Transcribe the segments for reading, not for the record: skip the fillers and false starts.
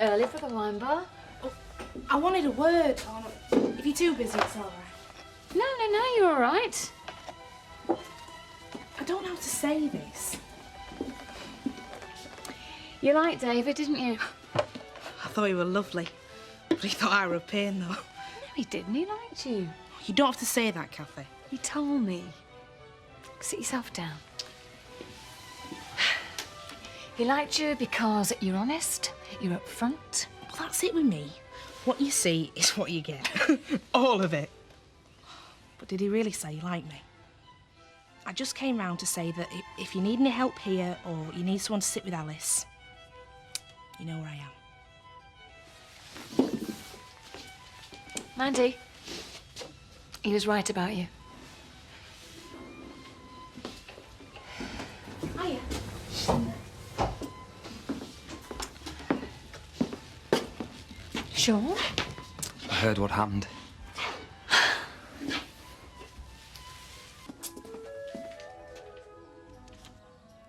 early for the wine bar. Oh, I wanted a word, Anna. If you're too busy, it's all right. No, you're all right. I don't know how to say this. You liked David, didn't you? I thought he were lovely. But he thought I were a pain, though. No, he didn't. He liked you. You don't have to say that, Kathy. He told me. Sit yourself down. He liked you because you're honest, you're upfront. Well, that's it with me. What you see is what you get. All of it. But did he really say he liked me? I just came round to say that if you need any help here or you need someone to sit with Alice, you know where I am. Mandy, he was right about you. Hiya. Sure? I heard what happened.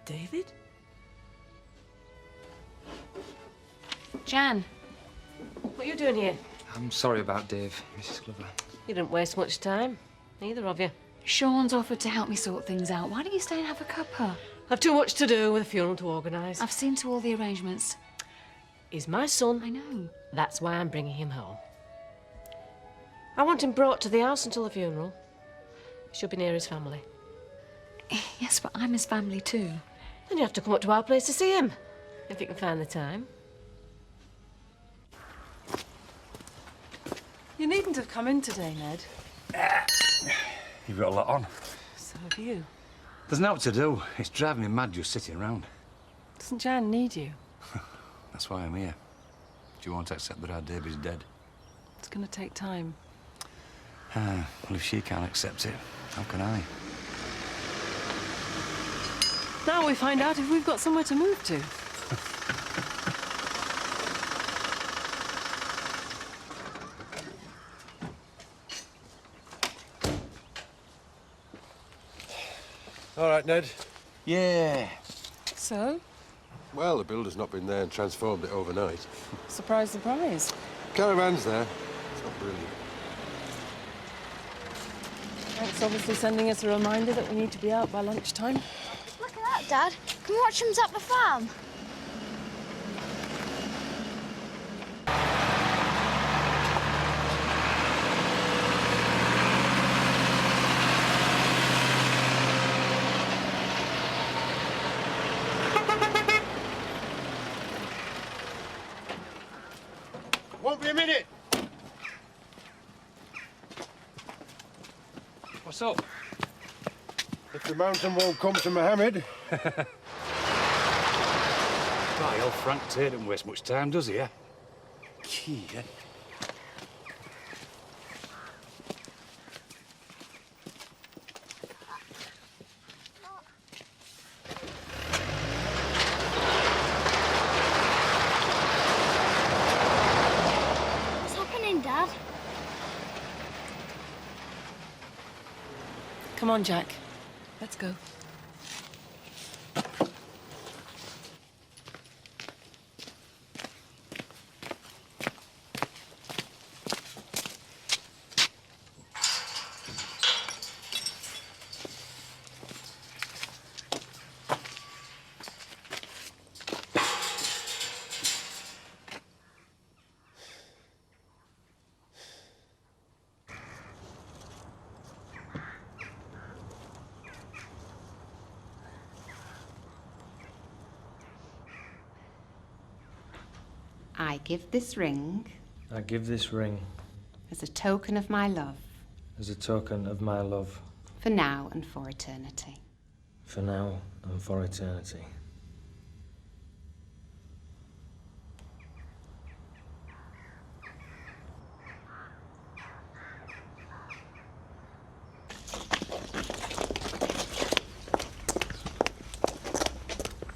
David? Jan. What are you doing here? I'm sorry about Dave, Mrs. Glover. You didn't waste much time, neither of you. Sean's offered to help me sort things out. Why don't you stay and have a cuppa? I've too much to do with a funeral to organise. I've seen to all the arrangements. He's my son. I know. That's why I'm bringing him home. I want him brought to the house until the funeral. He should be near his family. Yes, but I'm his family too. Then you have to come up to our place to see him, if you can find the time. You needn't have come in today, Ned. You've got a lot on. So have you. There's nothing to do. It's driving me mad just sitting around. Doesn't Jan need you? That's why I'm here. Do you want to accept that our Davy's dead? It's going to take time. Well, if she can't accept it, how can I? Now we find out if we've got somewhere to move to. All right, Ned. Yeah. So, Well, the builder's not been there and transformed it overnight. surprise, surprise. Caravan's there. It's not brilliant. Frank's obviously sending us a reminder that we need to be out by lunchtime. Look at that, Dad. Can we watch them up the farm? Won't be a minute. What's up? If the mountain won't come to Mohammed. Right, old Frank Tate doesn't waste much time, does he, eh? Gee, eh? What's happening, Dad? Come on, Jack. Let's go. I give this ring I give this ring as a token of my love, as a token of my love, for now and for eternity. for now and for eternity.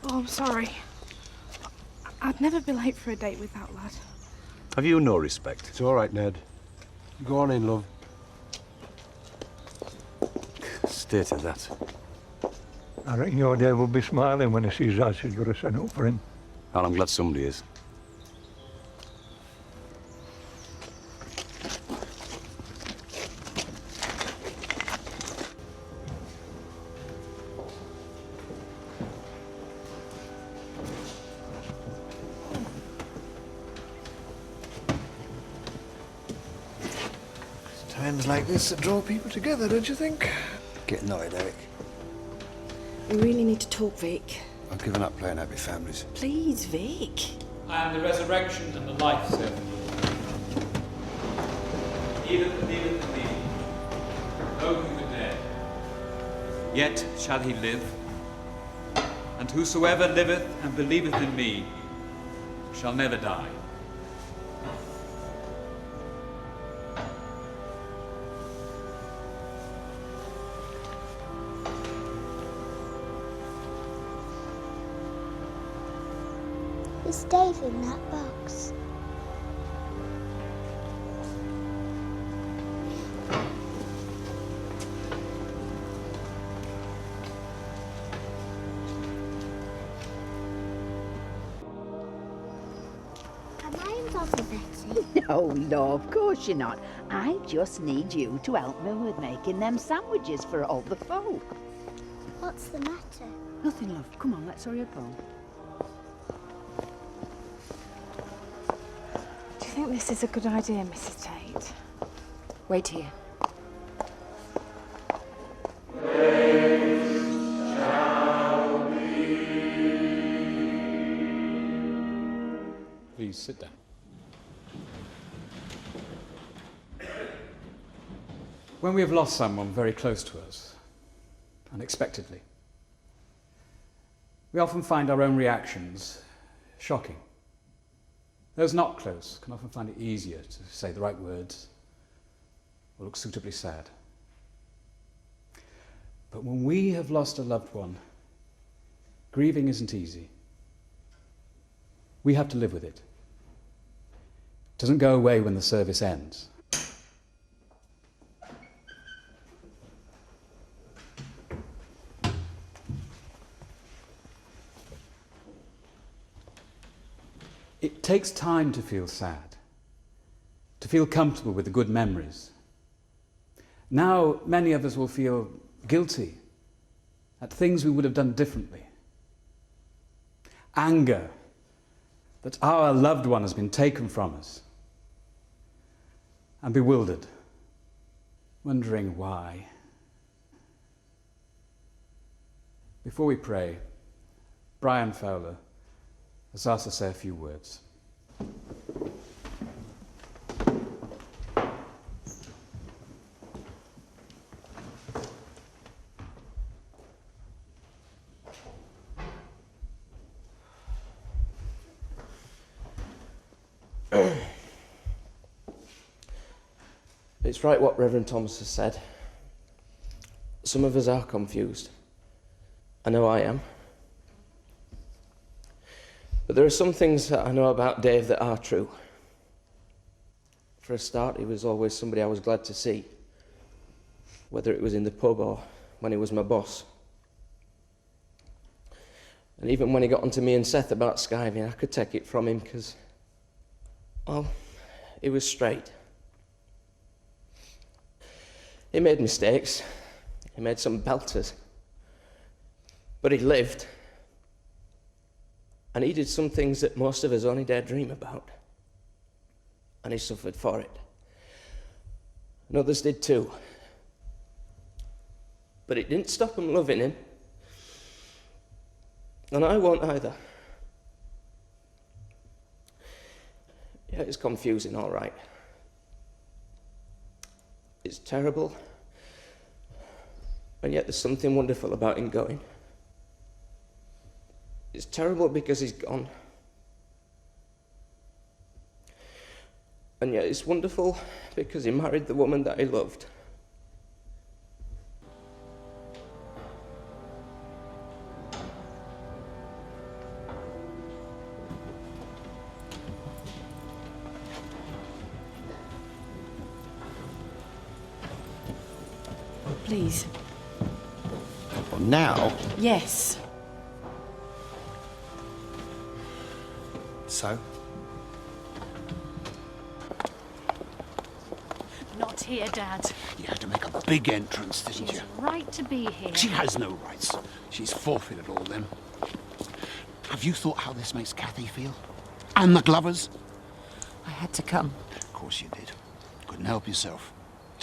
Oh, I'm sorry. I'd never be late for a date with that lad. Have you no respect? It's all right, Ned. Go on in, love. Stay to that. I reckon your dad will be smiling when he sees I said you're a sent up for him. Well, I'm glad somebody is. Times like this that draw people together, don't you think? Get annoyed, Eric. We really need to talk, Vic. I've given up playing happy families. Please, Vic. I am the resurrection and the life, saith the Lord. He that believeth in me, though he were dead, yet shall he live. And whosoever liveth and believeth in me shall never die. Is Dave in that box? Am I involved with Betty? No, love, of course you're not. I just need you to help me with making them sandwiches for all the folk. What's the matter? Nothing, love. Come on, let's hurry up home. Do you think this is a good idea, Mrs. Tate? Wait here. Please sit down. When we have lost someone very close to us, unexpectedly, we often find our own reactions shocking. Those not close can often find it easier to say the right words or look suitably sad. But when we have lost a loved one, grieving isn't easy. We have to live with it. It doesn't go away when the service ends. It takes time to feel sad, to feel comfortable with the good memories. Now, many of us will feel guilty at things we would have done differently. Anger that our loved one has been taken from us. And bewildered, wondering why. Before we pray, Brian Fowler has asked us to say a few words. It's right what Reverend Thomas has said. Some of us are confused. I know I am. But there are some things that I know about Dave that are true. For a start, he was always somebody I was glad to see, whether it was in the pub or when he was my boss. And even when he got onto me and Seth about skiving, I could take it from him because, well, he was straight. He made mistakes. He made some belters. But he lived. And he did some things that most of us only dare dream about. And he suffered for it. And others did too. But it didn't stop them loving him. And I won't either. Yeah, it's confusing, all right. It's terrible. And yet there's something wonderful about him going. It's terrible because he's gone. And yet it's wonderful because he married the woman that he loved. Please. Well, now? Yes. So? Not here, Dad. You had to make a big entrance, didn't She's you? right to be here. She has no rights. She's forfeited all them. Have you thought how this makes Kathy feel? And the Glovers? I had to come. Of course you did. Couldn't help yourself.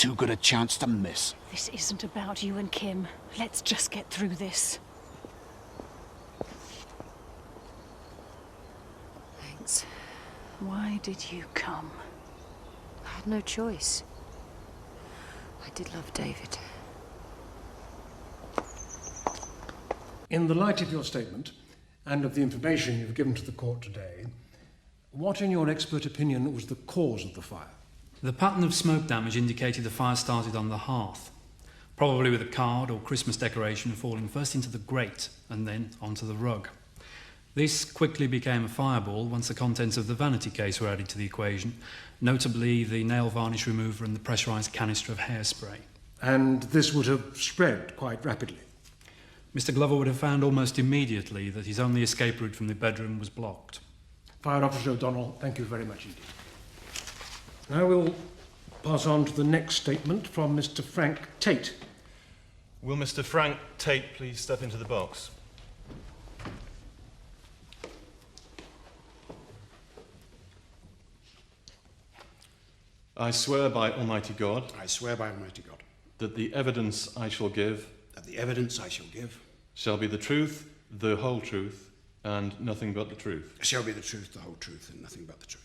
too good a chance to miss. This isn't about you and Kim. Let's just get through this. Thanks. Why did you come? I had no choice. I did love David. In the light of your statement, and of the information you've given to the court today, what, in your expert opinion, was the cause of the fire? The pattern of smoke damage indicated the fire started on the hearth, probably with a card or Christmas decoration falling first into the grate and then onto the rug. This quickly became a fireball once the contents of the vanity case were added to the equation, notably the nail varnish remover and the pressurised canister of hairspray. And this would have spread quite rapidly? Mr. Glover would have found almost immediately that his only escape route from the bedroom was blocked. Fire Officer O'Donnell, thank you very much indeed. Now we'll pass on to the next statement from Mr. Frank Tate. Will Mr. Frank Tate please step into the box? I swear by Almighty God. I swear by Almighty God. That the evidence I shall give. That the evidence I shall give. Shall be the truth, the whole truth, and nothing but the truth. Shall be the truth, the whole truth, and nothing but the truth.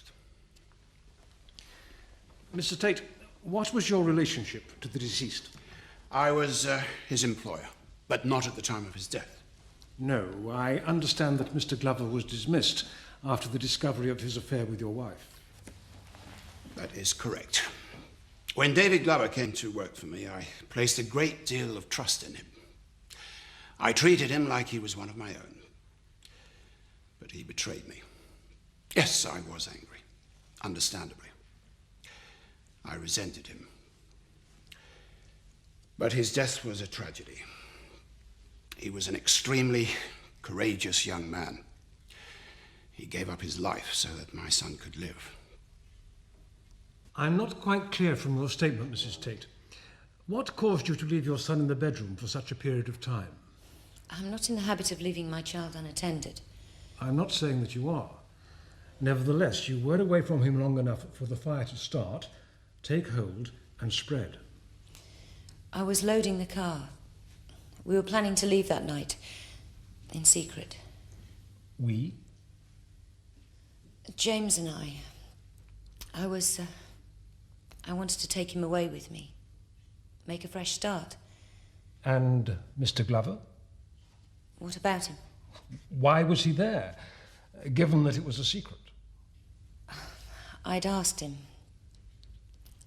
Mr. Tate, what was your relationship to the deceased? I was his employer, but not at the time of his death. No, I understand that Mr. Glover was dismissed after the discovery of his affair with your wife. That is correct. When David Glover came to work for me, I placed a great deal of trust in him. I treated him like he was one of my own. But he betrayed me. Yes, I was angry, understandably. I resented him. But his death was a tragedy. He was an extremely courageous young man. He gave up his life so that my son could live. I'm not quite clear from your statement, Mrs. Tate. What caused you to leave your son in the bedroom for such a period of time? I'm not in the habit of leaving my child unattended. I'm not saying that you are. Nevertheless, you were away from him long enough for the fire to start, take hold, and spread. I was loading the car. We were planning to leave that night, in secret. We? James and I. I wanted to take him away with me. Make a fresh start. And Mr. Glover? What about him? Why was he there, given that it was a secret? I'd asked him.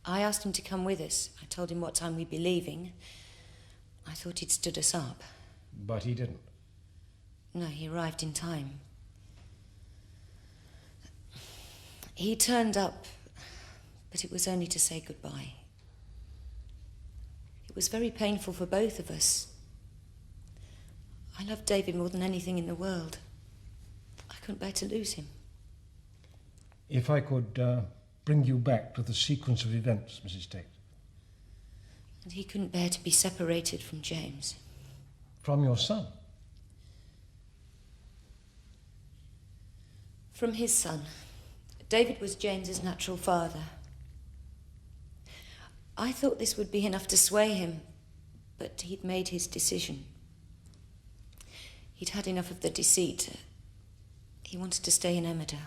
I asked him to come with us. I told him what time we'd be leaving. I thought he'd stood us up. But he didn't. No, he arrived in time. He turned up, but it was only to say goodbye. It was very painful for both of us. I loved David more than anything in the world. I couldn't bear to lose him. If I could bring you back to the sequence of events, Mrs. Tate. And he couldn't bear to be separated from James. From your son? From his son. David was James's natural father. I thought this would be enough to sway him, but he'd made his decision. He'd had enough of the deceit. He wanted to stay in Emmerdale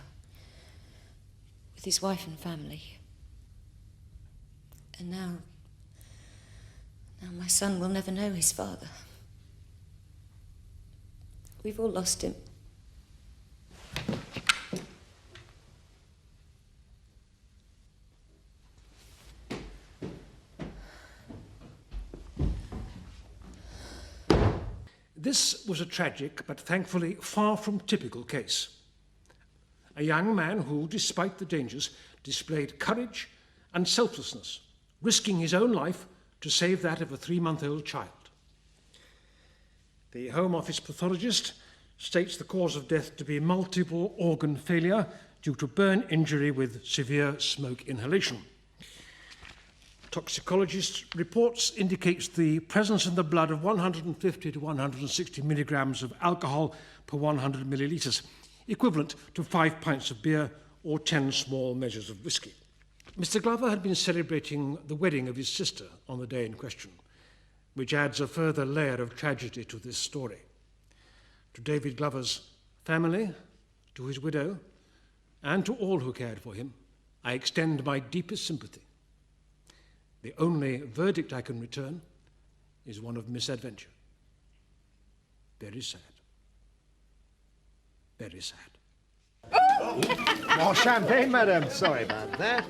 with his wife and family. And now my son will never know his father. We've all lost him. This was a tragic, but thankfully far from typical case. A young man who, despite the dangers, displayed courage and selflessness, risking his own life to save that of a 3-month-old child. The Home Office pathologist states the cause of death to be multiple organ failure due to burn injury with severe smoke inhalation. Toxicologist reports indicates the presence in the blood of 150 to 160 milligrams of alcohol per 100 millilitres, equivalent to 5 pints of beer or 10 small measures of whiskey. Mr. Glover had been celebrating the wedding of his sister on the day in question, which adds a further layer of tragedy to this story. To David Glover's family, to his widow, and to all who cared for him, I extend my deepest sympathy. The only verdict I can return is one of misadventure. Very sad. Very sad. More champagne, madam. Sorry about that.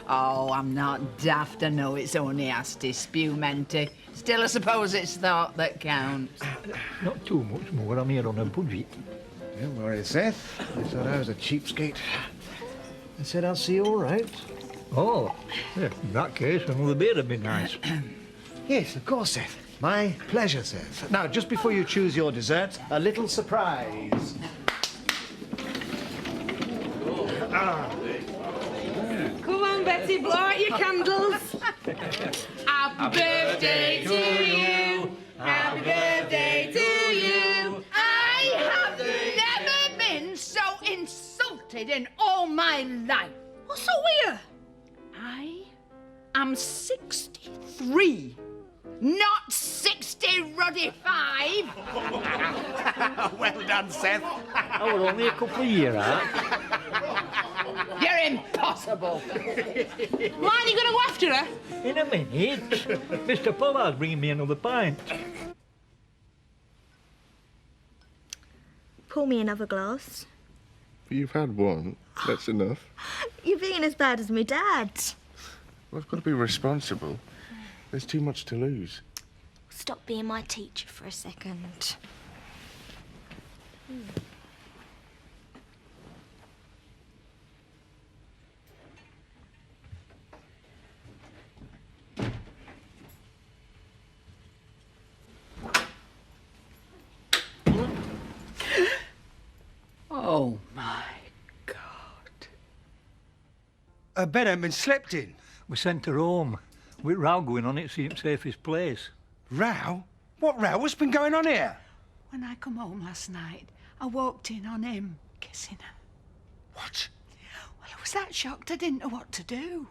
Oh, I'm not daft. I know it's only Asti Spumenti. Still, I suppose it's thought that counts. Not too much more. I'm here on a budget. Don't worry, Seth. I thought I was a cheapskate. I said I'll see you all right. Oh, yeah, in that case, another beer would be nice. Yes, of course, Seth. My pleasure, Seth. Now, just before you choose your dessert, a little surprise. Come on, Betty, blow out your candles. Happy birthday to you. Happy birthday to you. I have never been so insulted in all my life. What's so weird? I am 63, not 60 ruddy 5. Well done, Seth. I was only a couple of years out. You're impossible. Why are you going to go after her? In a minute. Mr. Pollard's bringing me another pint. Pour me another glass. You've had one. That's enough. You're being as bad as my dad. Well, I've got to be responsible. There's too much to lose. Stop being my teacher for a second. Oh, my. Her bed ain't been slept in. We sent her home. With row going on, it seemed safest place. Row? What row? What's been going on here? When I come home last night, I walked in on him kissing her. What? Well, I was that shocked I didn't know what to do.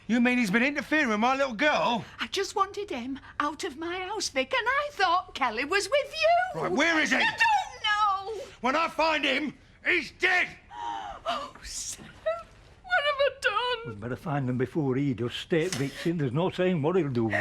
You mean he's been interfering with my little girl? I just wanted him out of my house, Vic, and I thought Kelly was with you. Right, where is he? I don't know. When I find him, he's dead. Oh, Sam, what have I done? We'd better find them before he does. State Vixen, there's no saying what he'll do.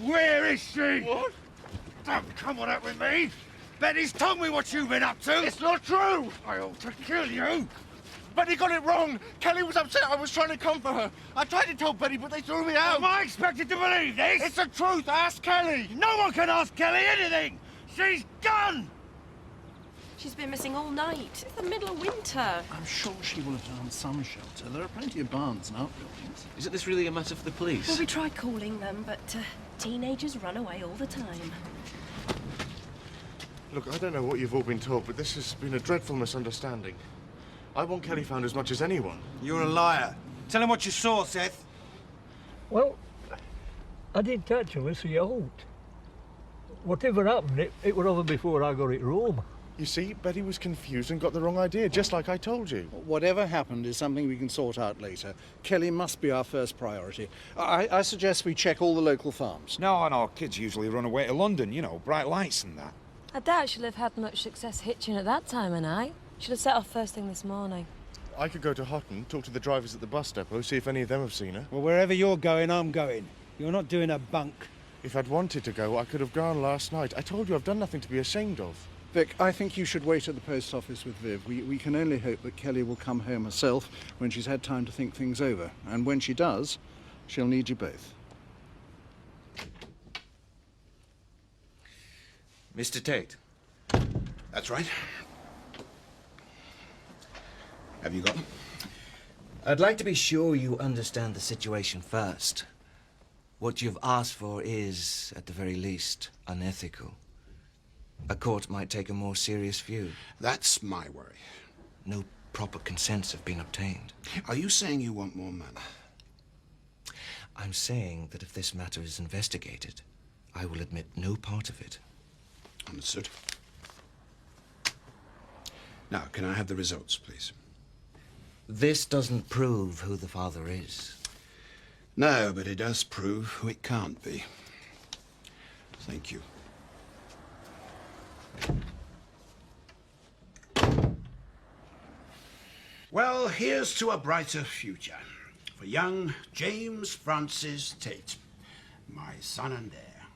Where is she? What? Don't come on out with me. Betty's told me what you've been up to. It's not true. I ought to kill you. Betty got it wrong. Kelly was upset. I was trying to comfort her. I tried to tell Betty, but they threw me out. Am I expected to believe this? It's the truth. Ask Kelly. No one can ask Kelly anything. She's gone. She's been missing all night. It's the middle of winter. I'm sure she will have found some shelter. There are plenty of barns and outbuildings. Isn't this really a matter for the police? Well, we tried calling them, but teenagers run away all the time. Look, I don't know what you've all been taught, but this has been a dreadful misunderstanding. I want Kelly found as much as anyone. You're a liar. Tell him what you saw, Seth. Well, I didn't actually see a halt. Whatever happened, it was over before I got it home. You see, Betty was confused and got the wrong idea, just like I told you. Whatever happened is something we can sort out later. Kelly must be our first priority. I suggest we check all the local farms. No, and our kids usually run away to London, you know, bright lights and that. I doubt she'll have had much success hitching at that time of night. She'll have set off first thing this morning. I could go to Houghton, talk to the drivers at the bus depot, see if any of them have seen her. Well, wherever you're going, I'm going. You're not doing a bunk. If I'd wanted to go, I could have gone last night. I told you I've done nothing to be ashamed of. Vic, I think you should wait at the post office with Viv. We can only hope that Kelly will come home herself when she's had time to think things over. And when she does, she'll need you both. Mr. Tate. That's right. Have you got them? I'd like to be sure you understand the situation first. What you've asked for is, at the very least, unethical. A court might take a more serious view. That's my worry. No proper consents have been obtained. Are you saying you want more money? I'm saying that if this matter is investigated, I will admit no part of it. Understood. Now, can I have the results, please? This doesn't prove who the father is. No, but it does prove who it can't be. Thank you. Well, here's to a brighter future for young James Francis Tate, my son and heir.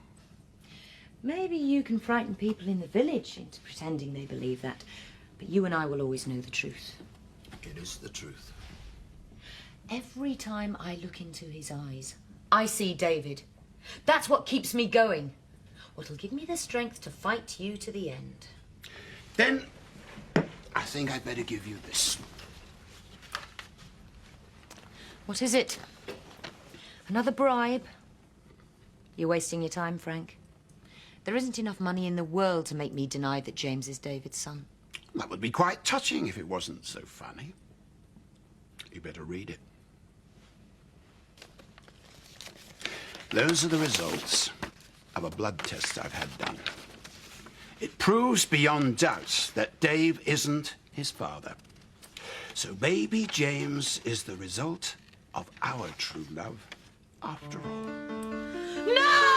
Maybe you can frighten people in the village into pretending they believe that, but you and I will always know the truth. It is the truth. Every time I look into his eyes, I see David. That's what keeps me going. What'll give me the strength to fight you to the end. Then, I think I'd better give you this. What is it? Another bribe? You're wasting your time, Frank. There isn't enough money in the world to make me deny that James is David's son. That would be quite touching if it wasn't so funny. You better read it. Those are the results of a blood test I've had done. It proves beyond doubt that Dave isn't his father. So baby James is the result of our true love after all. No!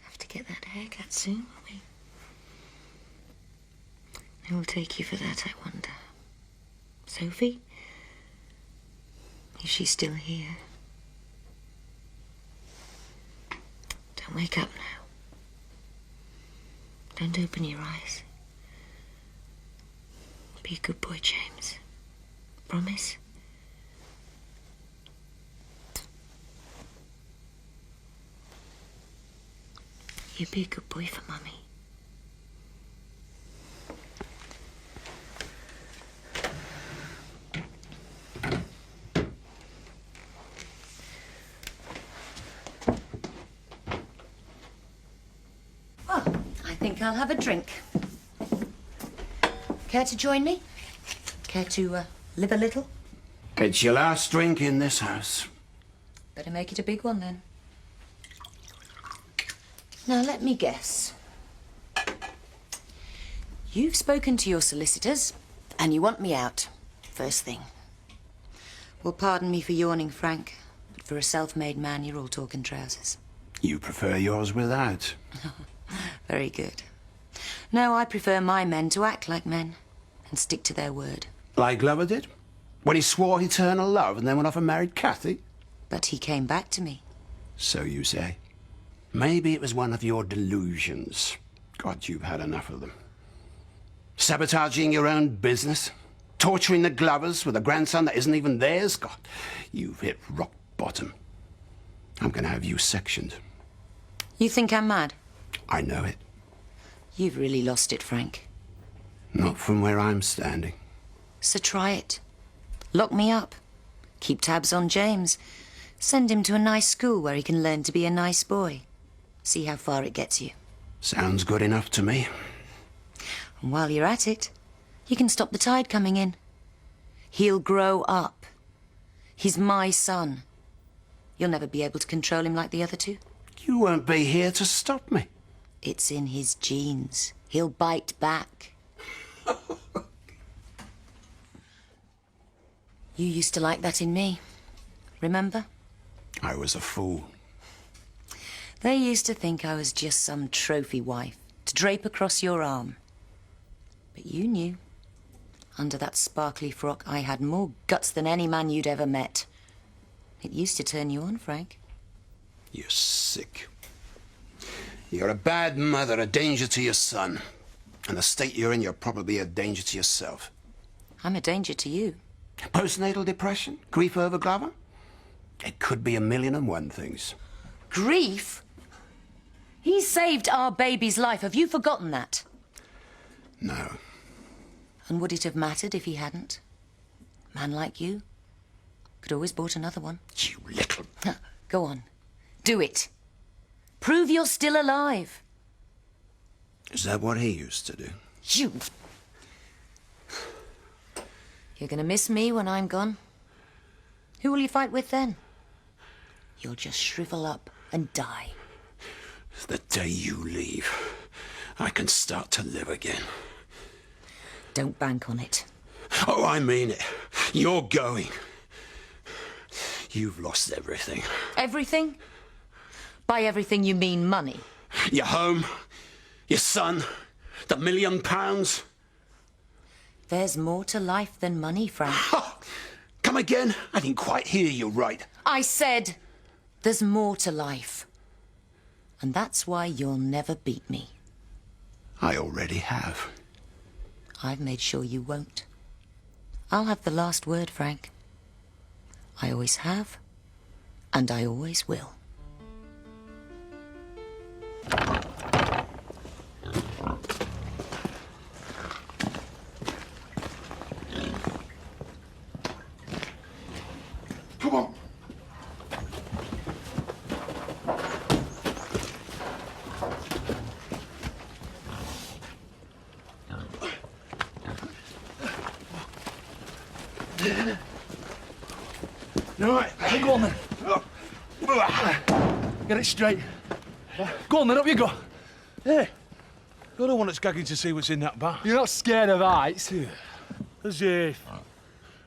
Have to get that haircut soon, will we? Who will take you for that, I wonder? Sophie? Is she still here? Don't wake up now. Don't open your eyes. Be a good boy, James. Promise? You be a good boy for Mummy. I think I'll have a drink. Care to join me? Care to live a little? It's your last drink in this house. Better make it a big one then. Now let me guess. You've spoken to your solicitors and you want me out. First thing. Well, pardon me for yawning, Frank, but for a self-made man, you're all talk and trousers. You prefer yours without. Very good. No, I prefer my men to act like men and stick to their word. Like Glover did? When he swore eternal love and then went off and married Kathy? But he came back to me. So you say. Maybe it was one of your delusions. God, you've had enough of them. Sabotaging your own business. Torturing the Glovers with a grandson that isn't even theirs. God, you've hit rock bottom. I'm going to have you sectioned. You think I'm mad? I know it. You've really lost it, Frank. Not from where I'm standing. So try it. Lock me up. Keep tabs on James. Send him to a nice school where he can learn to be a nice boy. See how far it gets you. Sounds good enough to me. And while you're at it, you can stop the tide coming in. He'll grow up. He's my son. You'll never be able to control him like the other two. You won't be here to stop me. It's in his genes. He'll bite back. You used to like that in me. Remember? I was a fool. They used to think I was just some trophy wife to drape across your arm. But you knew. Under that sparkly frock, I had more guts than any man you'd ever met. It used to turn you on, Frank. You're sick. You're a bad mother, a danger to your son. And the state you're in, you're probably a danger to yourself. I'm a danger to you. Postnatal depression? Grief over Glover? It could be 1,000,001 things. Grief? He saved our baby's life. Have you forgotten that? No. And would it have mattered if he hadn't? A man like you could always bought another one. You little... Go on. Do it. Prove you're still alive. Is that what he used to do? You... You're gonna miss me when I'm gone. Who will you fight with then? You'll just shrivel up and die. The day you leave, I can start to live again. Don't bank on it. Oh, I mean it. You're going. You've lost everything. Everything? By everything you mean money. Your home, your son, the £1 million. There's more to life than money, Frank. Come again? I didn't quite hear you right. I said there's more to life. And that's why you'll never beat me. I already have. I've made sure you won't. I'll have the last word, Frank. I always have, and I always will. Come on. You all right? Go on, then. Get it straight. Go on, then. Up you go. Hey, you're the one that's gagging to see what's in that bar. You're not scared of heights? As if.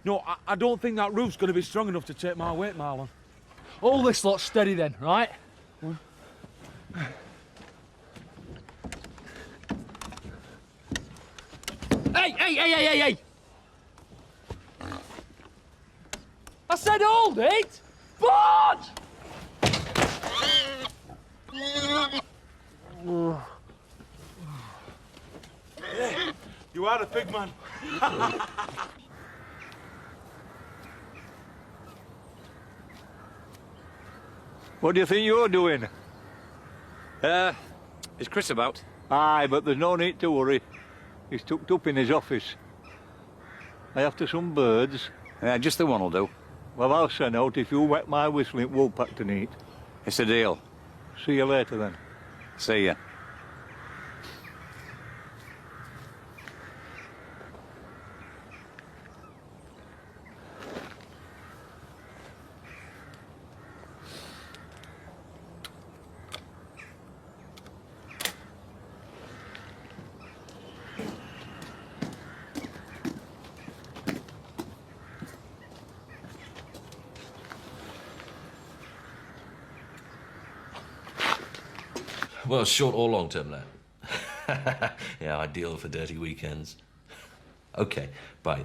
No, I don't think that roof's going to be strong enough to take my weight, Marlon. Hold this lot steady, then, right? Hey! I said hold it! Budge! You are a big man. What do you think you're doing? Is Chris about? Aye, but there's no need to worry. He's tucked up in his office. I after some birds. Just the one will do. Well, I'll send out if you wet my whistle in Woolpack to eat. It's a deal. See you later, then. See ya. Well, short or long term, lad. Yeah, ideal for dirty weekends. Okay, bye.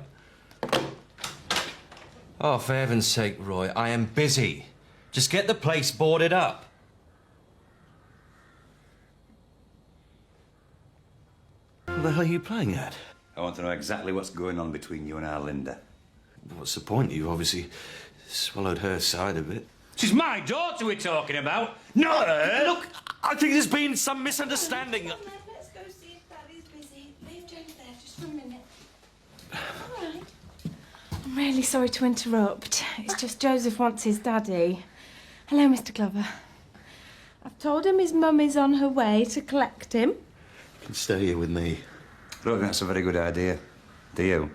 Oh, for heaven's sake, Roy, I am busy. Just get the place boarded up. What the hell are you playing at? I want to know exactly what's going on between you and our Linda. What's the point? You've obviously swallowed her side of it. She's my daughter we're talking about, not her! Look, I think there's been some misunderstanding. Let's go see if Daddy's busy. Leave James there just for a minute. All right. I'm really sorry to interrupt. It's just Joseph wants his daddy. Hello, Mr. Glover. I've told him his mum is on her way to collect him. You can stay here with me. I don't think that's a very good idea. Do you?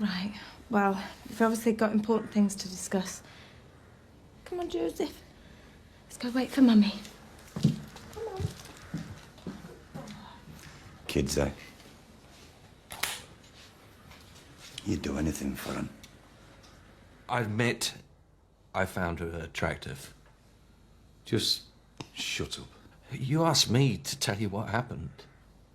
Right. Well, you've obviously got important things to discuss. Come on, Joseph. Let's go wait for Mummy. Kids, eh? You'd do anything for them. I admit I found her attractive. Just shut up. You asked me to tell you what happened.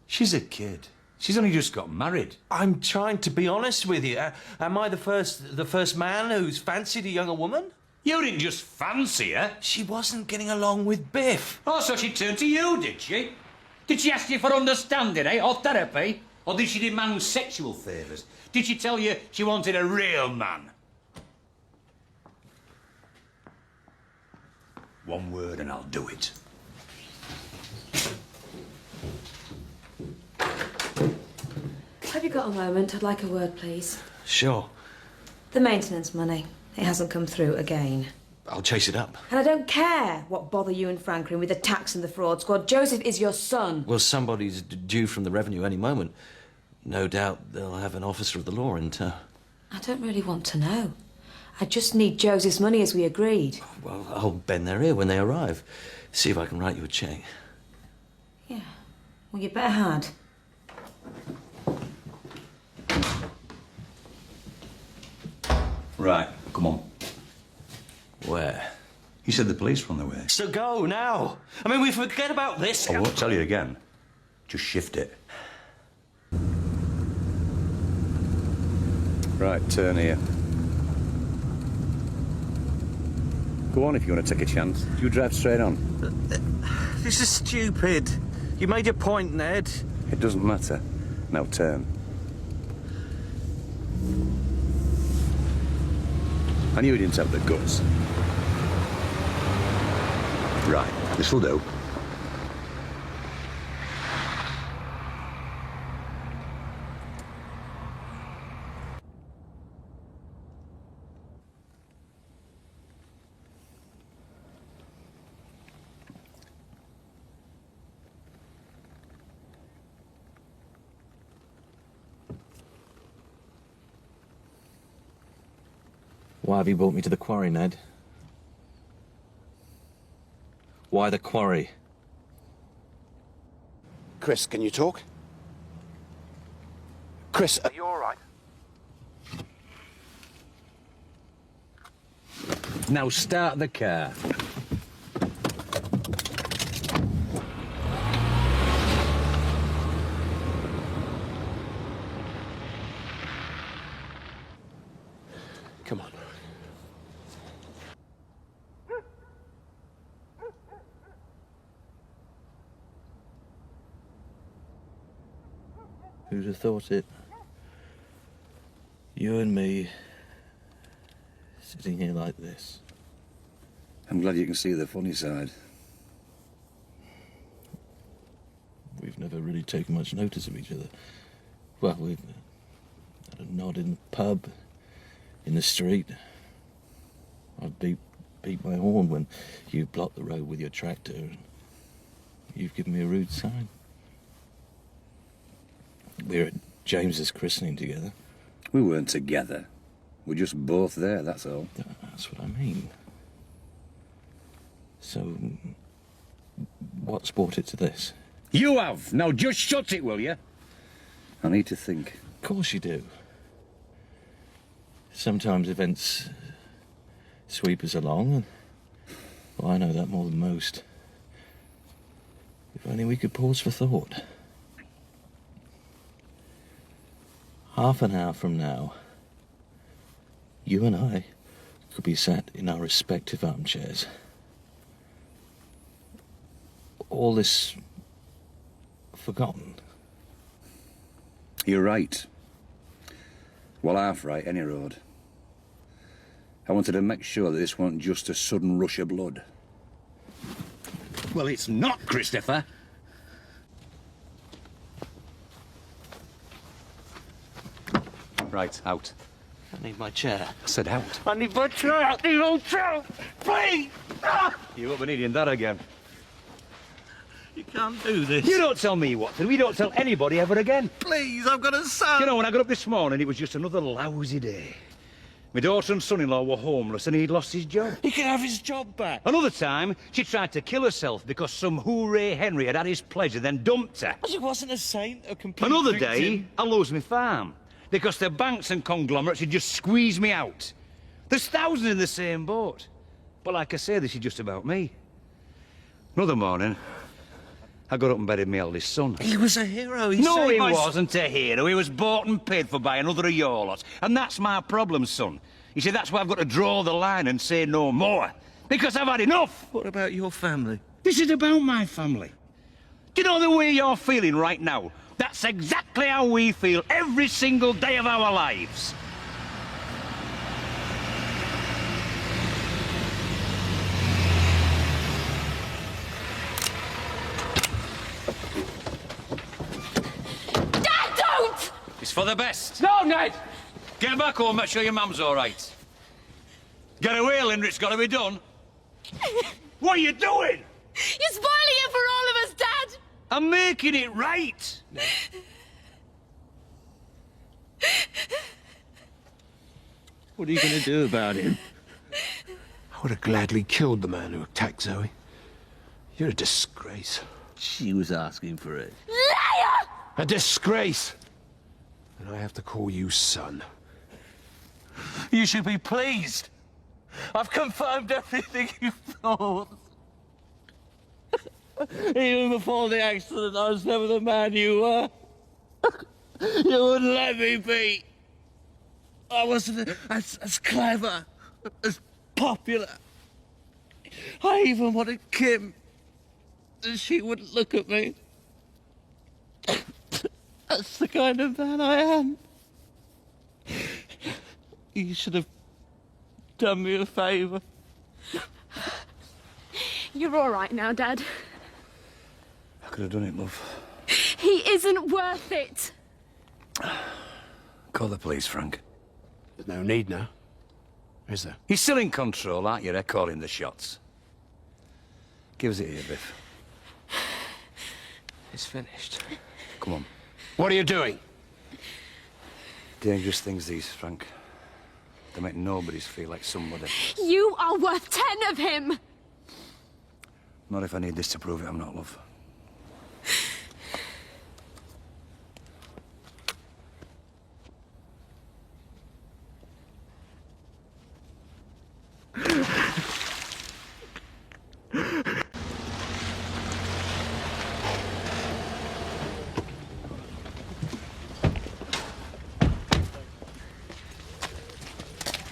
She's a kid. She's only just got married. I'm trying to be honest with you. Am I the first man who's fancied a younger woman? You didn't just fancy her. She wasn't getting along with Biff. Oh, so she turned to you, did she? Did she ask you for understanding, eh? Or therapy? Or did she demand sexual favours? Did she tell you she wanted a real man? One word and I'll do it. Have you got a moment? I'd like a word, please. Sure. The maintenance money. It hasn't come through again. I'll chase it up. And I don't care what bother you and Franklin with the tax and the fraud squad. Joseph is your son. Well, somebody's due from the revenue any moment. No doubt they'll have an officer of the law in tow. I don't really want to know. I just need Joseph's money as we agreed. Well, I'll bend their ear when they arrive. See if I can write you a cheque. Yeah. Well, you better hard. Right, come on. Where? You said the police were on their way. So go now. I mean, we forget about this. I won't tell you again. Just shift it. Right, turn here. Go on if you want to take a chance. You drive straight on. This is stupid. You made your point, Ned. It doesn't matter. Now turn. I knew you didn't have the guts. Right, this'll do. Why have you brought me to the quarry, Ned? Why the quarry? Chris, can you talk? Chris, are you all right? Now start the car. Come on. Who'd have thought it? You and me sitting here like this. I'm glad you can see the funny side. We've never really taken much notice of each other. Well, we've had a nod in the pub, in the street. I'd beat my horn when you blocked the road with your tractor, and you've given me a rude sign. We were at James's christening together. We weren't together. We're just both there, that's all. That's what I mean. So, what's brought it to this? You have! Now just shut it, will you? I need to think. Of course you do. Sometimes events sweep us along, and well, I know that more than most. If only we could pause for thought. Half an hour from now, you and I could be sat in our respective armchairs. All this forgotten. You're right. Well, half right, any road. I wanted to make sure that this wasn't just a sudden rush of blood. Well, it's not, Christopher. Right, out. I need my chair. I said out. I need my chair out the hotel! Please! Ah! You won't be needing that again. You can't do this. You don't tell me what, and we don't tell anybody ever again. Please, I've got a son. You know, when I got up this morning, it was just another lousy day. My daughter and son-in-law were homeless and he'd lost his job. He can have his job back. Another time, she tried to kill herself because some hooray Henry had his pleasure, then dumped her. She wasn't a saint, a complete Another victim. day, I lose my farm because the banks and conglomerates had just squeezed me out. There's thousands in the same boat. But like I say, this is just about me. Another morning, I got up and buried my eldest son. He was a hero. No, he wasn't a hero. He was bought and paid for by another of your lot. And that's my problem, son. You see, that's why I've got to draw the line and say no more. Because I've had enough. What about your family? This is about my family. Do you know the way you're feeling right now? That's exactly how we feel every single day of our lives. It's for the best. No, Ned! Get back home, make sure your mum's all right. Get away, Linda, it's got to be done. What are you doing? You're spoiling it for all of us, Dad! I'm making it right. What are you going to do about him? I would have gladly killed the man who attacked Zoe. You're a disgrace. She was asking for it. Liar! A disgrace! And I have to call you son. You should be pleased. I've confirmed everything you thought. Even before the accident, I was never the man you were. You wouldn't let me be. I wasn't as clever, as popular. I even wanted Kim, and she wouldn't look at me. That's the kind of man I am. You should have done me a favour. You're all right now, Dad. I could have done it, love. He isn't worth it. Call the police, Frank. There's no need now, is there? You're still in control, aren't you? They're calling the shots. Give us it here, Biff. It's finished. Come on. What are you doing? Dangerous things, these, Frank. They make nobodies feel like somebody. You are worth 10 of him. Not if I need this to prove it, I'm not, love.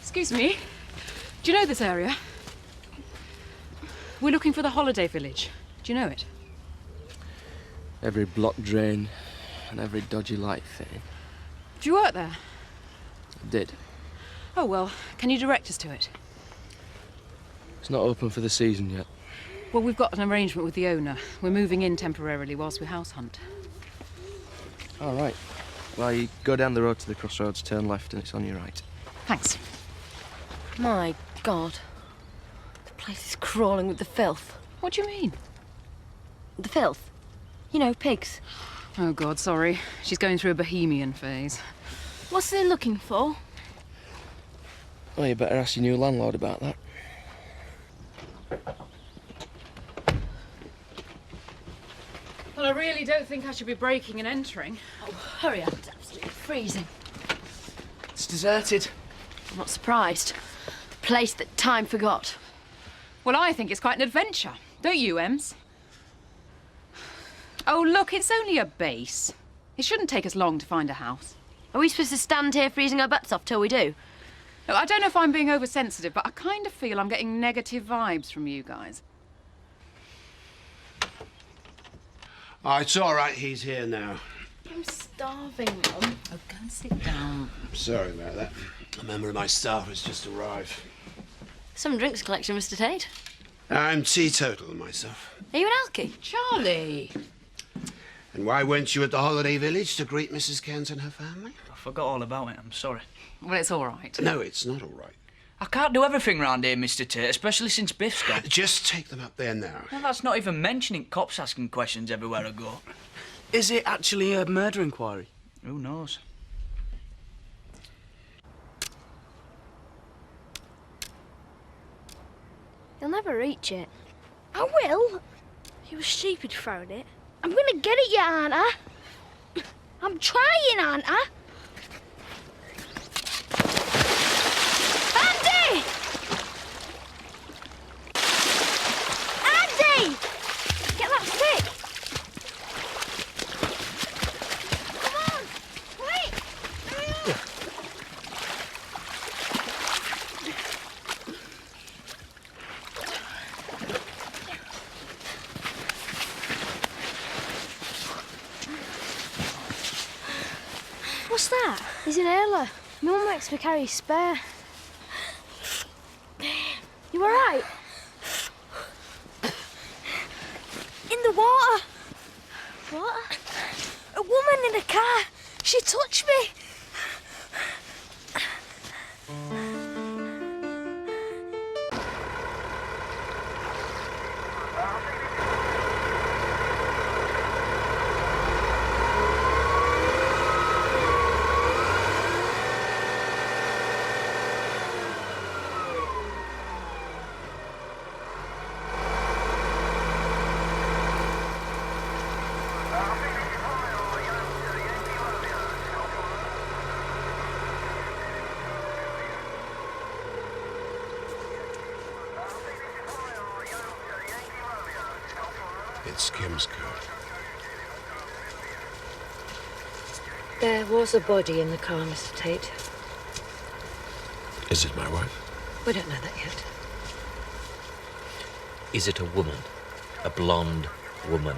Excuse me. Do you know this area? We're looking for the holiday village. Do you know it? Every block drain and every dodgy light fitting. Do you work there? I did. Oh, well, can you direct us to it? It's not open for the season yet. Well, we've got an arrangement with the owner. We're moving in temporarily whilst we house hunt. All right. Well, you go down the road to the crossroads, turn left, and it's on your right. Thanks. My God. The place is crawling with the filth. What do you mean? The filth. You know, pigs. Oh, God, sorry. She's going through a bohemian phase. What's they looking for? Well, you better ask your new landlord about that. Well, I really don't think I should be breaking and entering. Oh, hurry up. It's absolutely freezing. It's deserted. I'm not surprised. A place that time forgot. Well, I think it's quite an adventure. Don't you, Ems? Oh, look, it's only a base. It shouldn't take us long to find a house. Are we supposed to stand here freezing our butts off till we do? Look, I don't know if I'm being oversensitive, but I kind of feel I'm getting negative vibes from you guys. Oh, it's all right, he's here now. I'm starving, Mum. Oh, go and sit down. Sorry about that. A member of my staff has just arrived. Some drinks collection, Mr. Tate. I'm teetotal myself. Are you an alky? Charlie! And why weren't you at the holiday village to greet Mrs. Kent and her family? I forgot all about it, I'm sorry. Well, it's all right. No, it's not all right. I can't do everything round here, Mr. Tate, especially since Biff's gone. Just take them up there now. Well, that's not even mentioning cops asking questions everywhere I go. Is it actually a murder inquiry? Who knows? You'll never reach it. I will. You were stupid throwing it. I'm gonna get it, you aren't I? I'm trying, aren't I? Andy! Andy! Get that stick! Come on! Quick! Hurry up! What's that? He's an ailer. My mum makes me carry a spare. You all right? In the water. What? A woman in a car. She touched me. It's Kim's car. There was a body in the car, Mr. Tate. Is it my wife? We don't know that yet. Is it a woman? A blonde woman?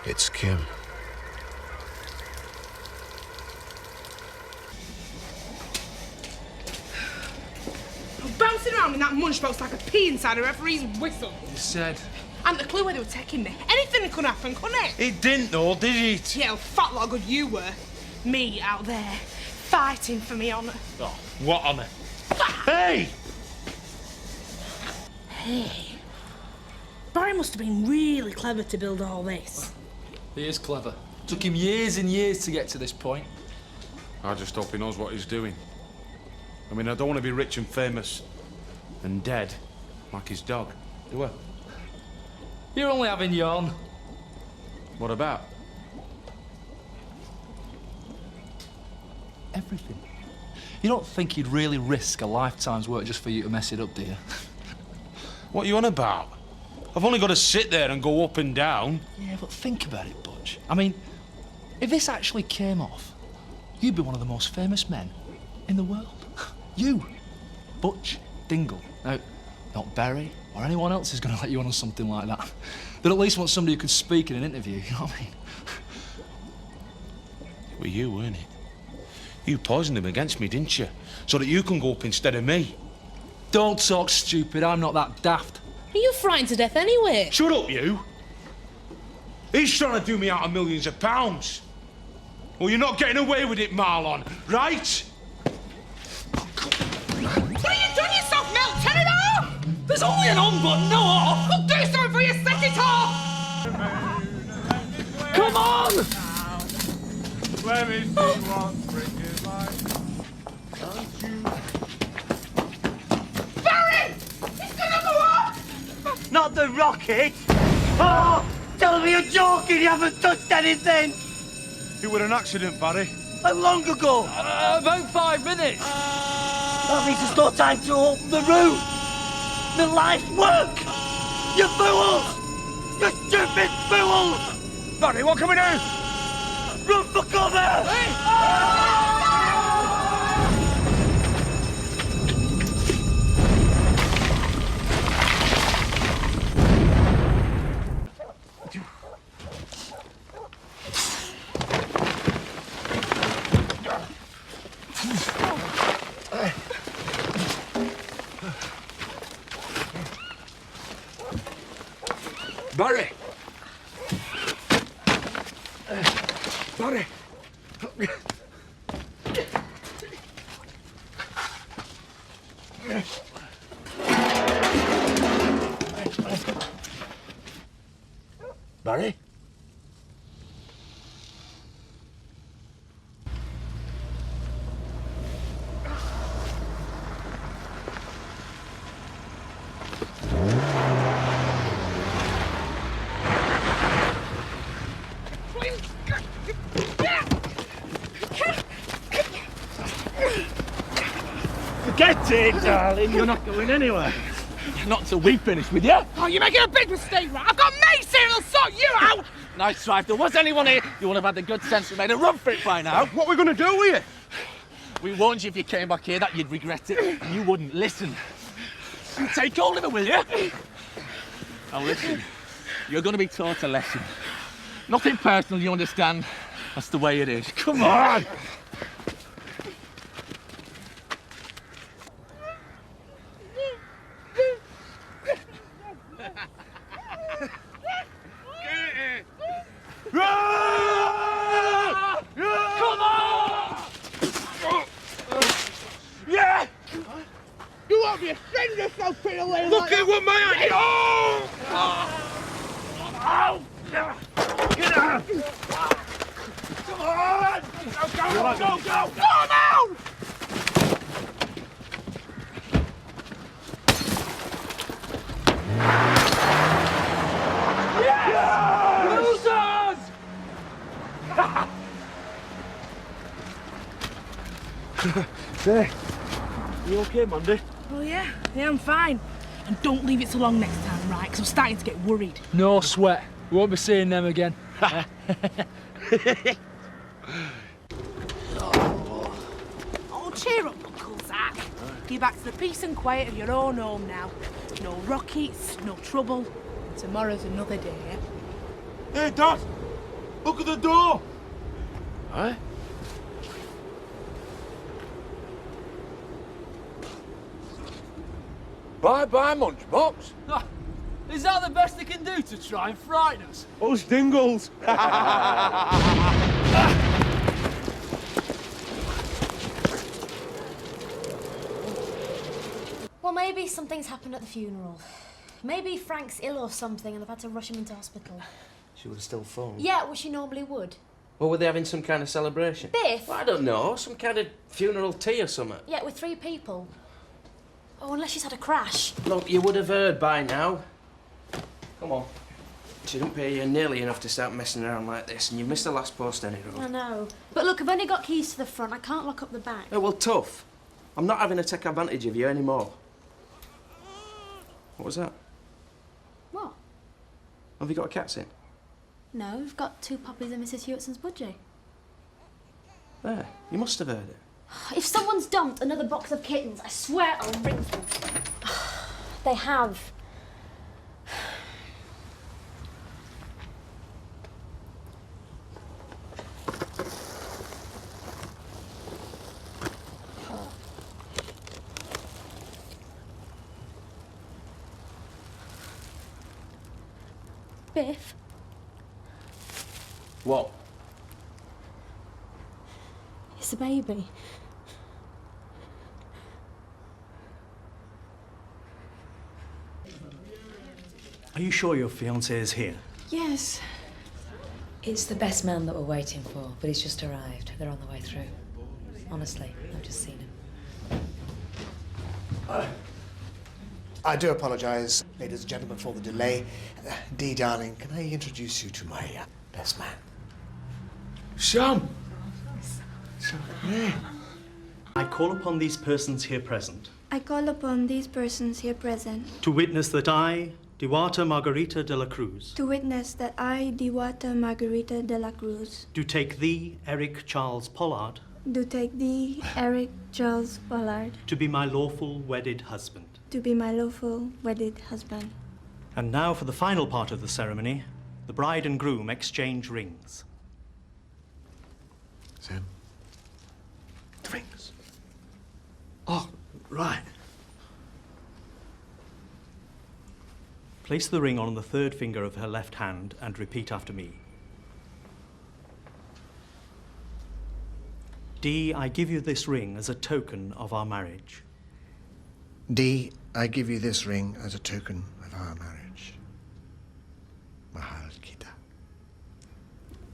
It's Kim. Bouncing around in that munch box like a pea inside a referee's whistle. You said. And the clue where they were taking me. Anything could happen, couldn't it? It didn't though, did it? Yeah, well, fat lot of good you were. Me out there, fighting for me honour. Oh, what honour? Hey! Hey. Barry must have been really clever to build all this. He is clever. Took him years and years to get to this point. I just hope he knows what he's doing. I mean, I don't want to be rich and famous and dead like his dog, do I? You're only having yawn. What about? Everything. You don't think you'd really risk a lifetime's work just for you to mess it up, do you? What are you on about? I've only got to sit there and go up and down. Yeah, but think about it, Butch. I mean, if this actually came off, you'd be one of the most famous men in the world. You, Butch Dingle. Now, not Barry or anyone else is going to let you on something like that. They'd at least want somebody who could speak in an interview, you know what I mean? It were you, weren't it? You poisoned him against me, didn't you? So that you can go up instead of me. Don't talk stupid, I'm not that daft. Are you frightened to death anyway? Shut up, you! He's trying to do me out of millions of pounds. Well, you're not getting away with it, Marlon, right? What are you doing yourself, Mel? Turn it off! There's only an on button, no off! Well, do something for you, set it off! Come on! Let me see what spring is like. Don't you? Barry! It's gonna go up! Not the rocket! Oh! Tell me you're joking, you haven't touched anything! It was an accident, Barry. How long ago? About 5 minutes. That means there's no time to open the room! The lights work! You fools! You stupid fools! Barry, what can we do? Run for cover! Barry! Barry! Barry? Get it, darling. You're not going anywhere. Not till we finish with you. Oh, you're making a big mistake, right? I've got mates here that'll sort you out! Nice try. If there was anyone here, you would have had the good sense to make a run for it by now. What are we going to do with you? We warned you if you came back here that you'd regret it, and you wouldn't listen. Take hold of it, will you? Now listen, you're going to be taught a lesson. Nothing personal, you understand? That's the way it is. Come on! fucking with me, ain't you? Oh! Oh! Get out! Come on! Go now! Yeah! Losers! There. You okay, Mandy? Oh, yeah. Yeah, I'm fine. And don't leave it so long next time, right? Because I'm starting to get worried. No sweat. We won't be seeing them again. Oh, cheer up, Uncle Zach. Get back to the peace and quiet of your own home now. No rockets, no trouble. And tomorrow's another day, eh? Hey, Dad! Look at the door! Aye? Bye-bye, Munchbox. Is that the best they can do to try and frighten us? Us dingles. Well, maybe something's happened at the funeral. Maybe Frank's ill or something and they've had to rush him into hospital. She would have still phoned. Yeah, well, she normally would. Or were they having some kind of celebration? Biff? Well, I don't know. Some kind of funeral tea or something. Yeah, with 3 people. Oh, unless she's had a crash. Look, you would have heard by now. Come on. She don't pay you nearly enough to start messing around like this, and you've missed the last post any road. I know. But look, I've only got keys to the front. I can't lock up the back. Oh, well, tough. I'm not having to take advantage of you anymore. What was that? What? Have you got a cat in? No, we've got 2 puppies in Mrs. Hewitt's budgie. There. You must have heard it. If someone's dumped another box of kittens, I swear I'll ring them. They have. Biff? What? It's a baby. Are you sure your fiancé is here? Yes. It's the best man that we're waiting for, but he's just arrived. They're on the way through. Honestly, I've just seen him. I do apologise, ladies and gentlemen, for the delay. Dee, darling, can I introduce you to my best man? Sam! I call upon these persons here present I call upon these persons here present to witness that I, Diwata Margarita de la Cruz, to witness that I, Diwata Margarita de la Cruz, do take thee, Eric Charles Pollard, do take thee, Eric Charles Pollard, to be my lawful wedded husband. to be my lawful wedded husband. And now for the final part of the ceremony, the bride and groom exchange rings. Sam? The rings. Oh, right. Place the ring on the 3rd finger of her left hand and repeat after me. Dee, I give you this ring as a token of our marriage. Dee, I give you this ring as a token of our marriage. Mahal Kita.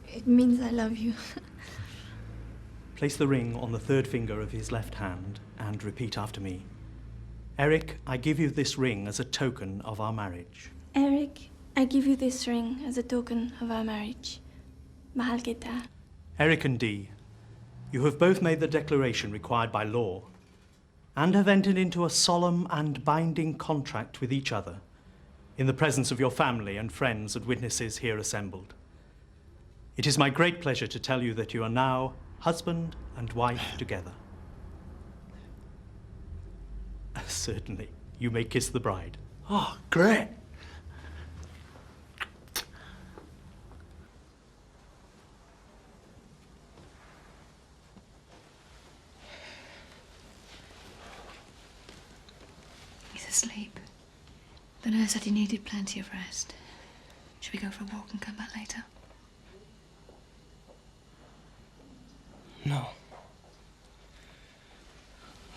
It means I love you. Place the ring on the 3rd finger of his left hand and repeat after me. Eric, I give you this ring as a token of our marriage. Eric, I give you this ring as a token of our marriage. Mahal kita. Eric and Dee, you have both made the declaration required by law and have entered into a solemn and binding contract with each other in the presence of your family and friends and witnesses here assembled. It is my great pleasure to tell you that you are now husband and wife together. Certainly, you may kiss the bride. Oh, great. He's asleep. The nurse said he needed plenty of rest. Should we go for a walk and come back later? No.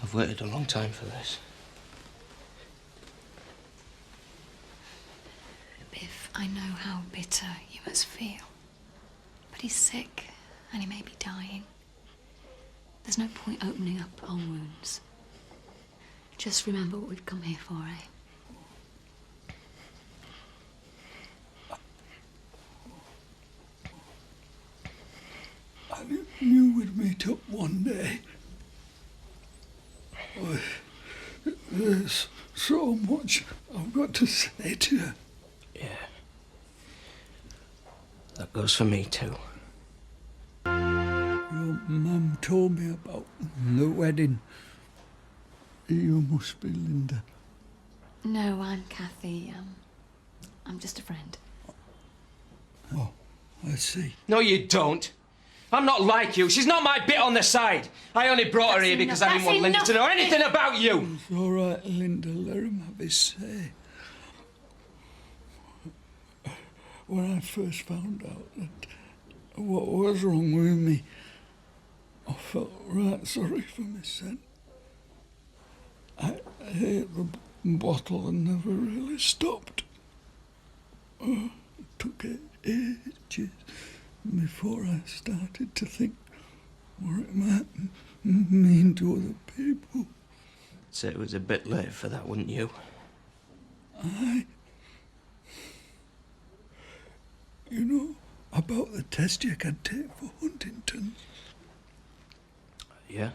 I've waited a long time for this. I know how bitter you must feel. But he's sick, and he may be dying. There's no point opening up old wounds. Just remember what we've come here for, eh? I knew we'd meet up one day. There's so much I've got to say to you. Yeah. That goes for me too. Your mum told me about the wedding. You must be Linda. No, I'm Kathy. I'm just a friend. Oh, I see. No, you don't. I'm not like you. She's not my bit on the side. I only brought her here because I didn't want Linda to know anything about you. It's all right, Linda. Let him have his say. When I first found out that what was wrong with me, I felt right sorry for my son. I ate the bottle and never really stopped. It took ages before I started to think what it might mean to other people. So it was a bit late for that, wouldn't you? You know about the test you can take for Huntington's? Yeah?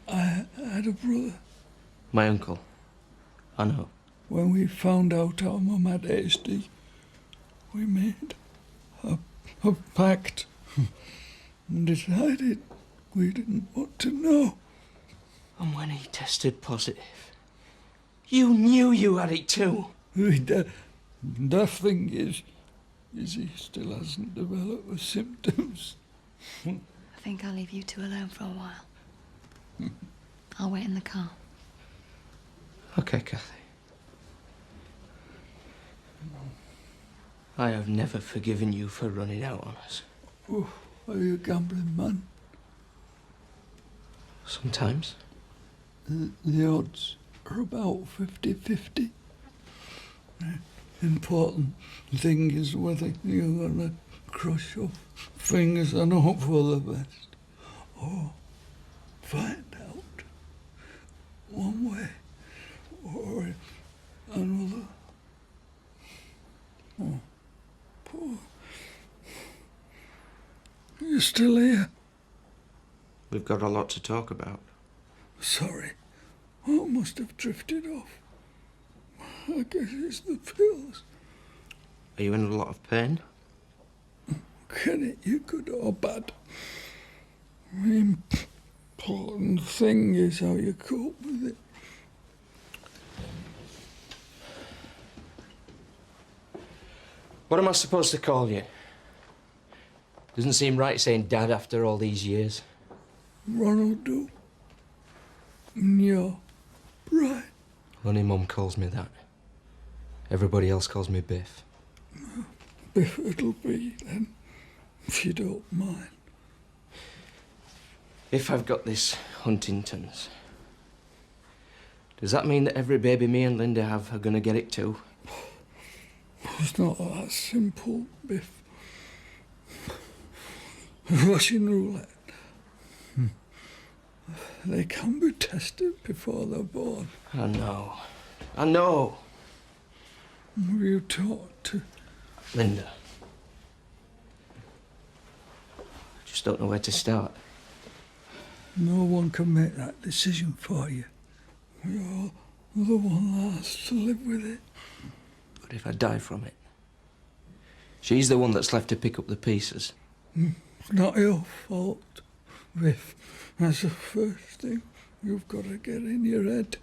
I had a brother. My uncle. I know. When we found out our mum had ASD, we made a pact and decided we didn't want to know. And when he tested positive, you knew you had it too. The thing is he still hasn't developed the symptoms. I think I'll leave you two alone for a while. I'll wait in the car. Okay, Kathy. I have never forgiven you for running out on us. Oh, are you a gambling man? Sometimes. The odds are about 50-50. Important thing is whether you're gonna cross your fingers and hope for the best, or find out one way or another. Oh, poor. You're still here? We've got a lot to talk about. Sorry, I must have drifted off. I guess it's the pills. Are you in a lot of pain? Can it you good or bad? The important thing is how you cope with it. What am I supposed to call you? Doesn't seem right saying Dad after all these years. Ronald do. You're right. Only Mum calls me that. Everybody else calls me Biff. Biff it'll be then, if you don't mind. If I've got this Huntington's, does that mean that every baby me and Linda have are gonna get it too? It's not that simple, Biff. Russian roulette. They can be tested before they're born. I know. I know. Have you talked to Linda? I just don't know where to start. No one can make that decision for you. You're the one that has to live with it. But if I die from it, she's the one that's left to pick up the pieces. It's not your fault, Biff. That's the first thing you've got to get in your head.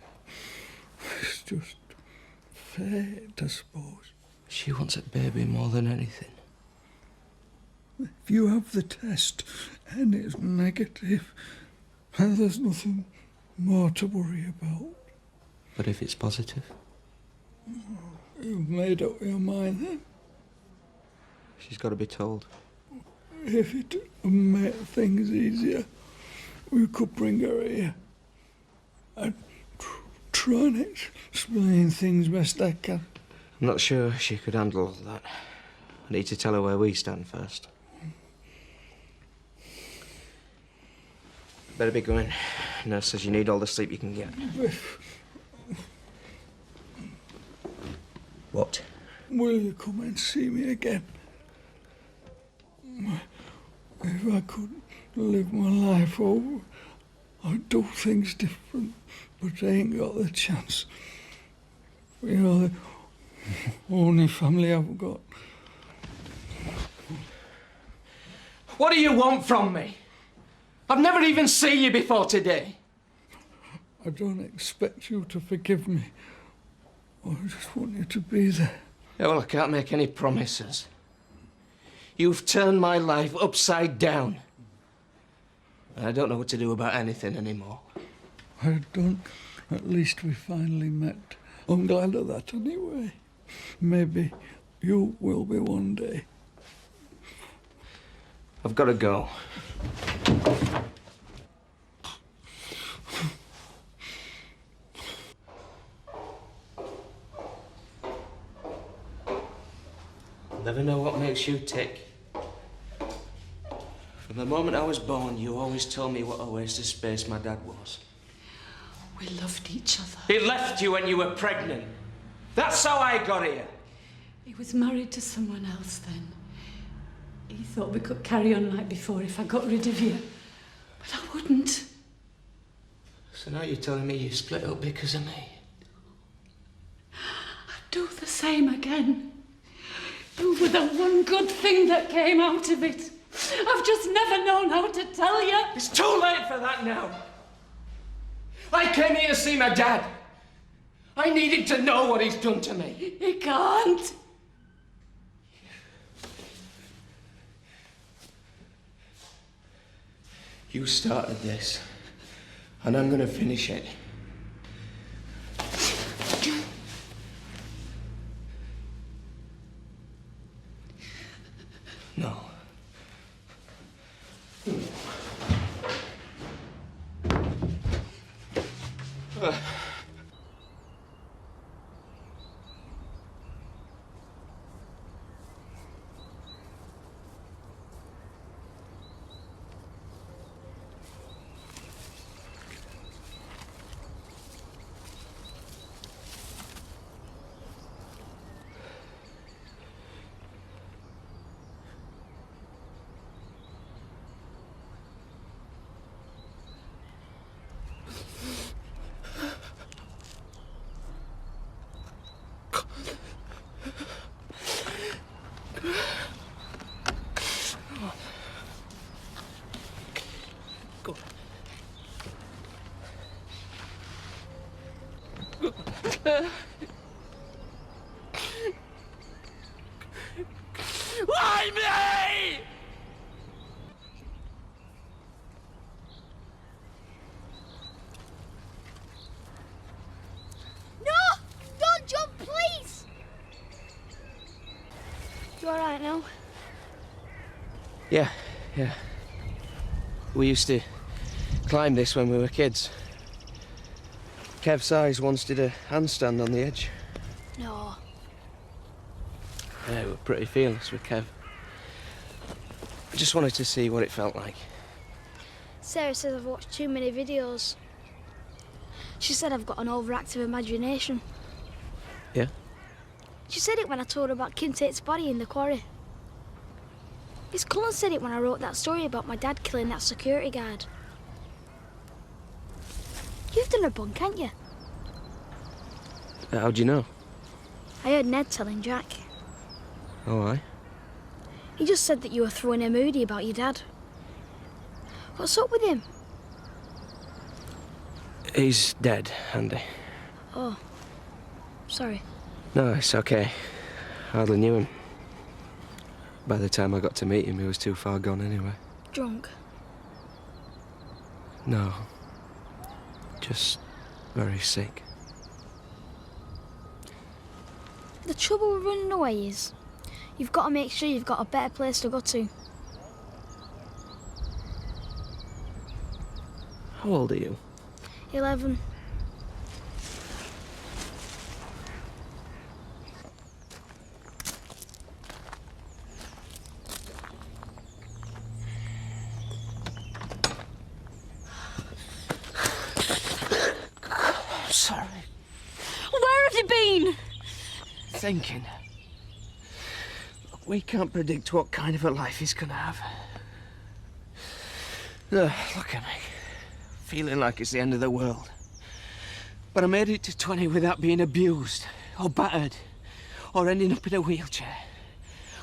It's just fate, I suppose. She wants a baby more than anything. If you have the test and it's negative, then there's nothing more to worry about. But if it's positive? You've made up your mind then? She's got to be told. If it made things easier, we could bring her here and try and explain things best I can. I'm not sure she could handle all that. I need to tell her where we stand first. Better be going. Nurse says you need all the sleep you can get. What? Will you come and see me again? If I could live my life over, I'd do things different, but I ain't got the chance. You know, the only family I've got. What do you want from me? I've never even seen you before today. I don't expect you to forgive me. I just want you to be there. Yeah, well, I can't make any promises. You've turned my life upside down. And I don't know what to do about anything anymore. I don't. At least we finally met. I'm glad of that anyway. Maybe you will be one day. I've got to go. Never know what makes you tick. From the moment I was born, you always told me what a waste of space my dad was. We loved each other. He left you when you were pregnant. That's how I got here. He was married to someone else then. He thought we could carry on like before if I got rid of you. But I wouldn't. So now you're telling me you split up because of me? I'd do the same again. You were the one good thing that came out of it. I've just never known how to tell you. It's too late for that now. I came here to see my dad. I needed to know what he's done to me. He can't. You started this, and I'm gonna finish it. No. Why me? No! Don't jump, please! You alright now? Yeah. We used to climb this when we were kids. Kev's eyes once did a handstand on the edge. No. Yeah, we were pretty fearless with Kev. I just wanted to see what it felt like. Sarah says I've watched too many videos. She said I've got an overactive imagination. Yeah? She said it when I told her about Kintate's body in the quarry. Miss Cullen said it when I wrote that story about my dad killing that security guard. You've done a bunk, haven't you? How'd you know? I heard Ned telling Jack. Oh, aye? He just said that you were throwing a moody about your dad. What's up with him? He's dead, Andy. Oh, sorry. No, it's okay. Hardly knew him. By the time I got to meet him, he was too far gone anyway. Drunk? No. Just very sick. The trouble with running away is you've got to make sure you've got a better place to go to. How old are you? 11. thinking. Look, we can't predict what kind of a life he's gonna have. Look at me. Feeling like it's the end of the world. But I made it to 20 without being abused, or battered, or ending up in a wheelchair,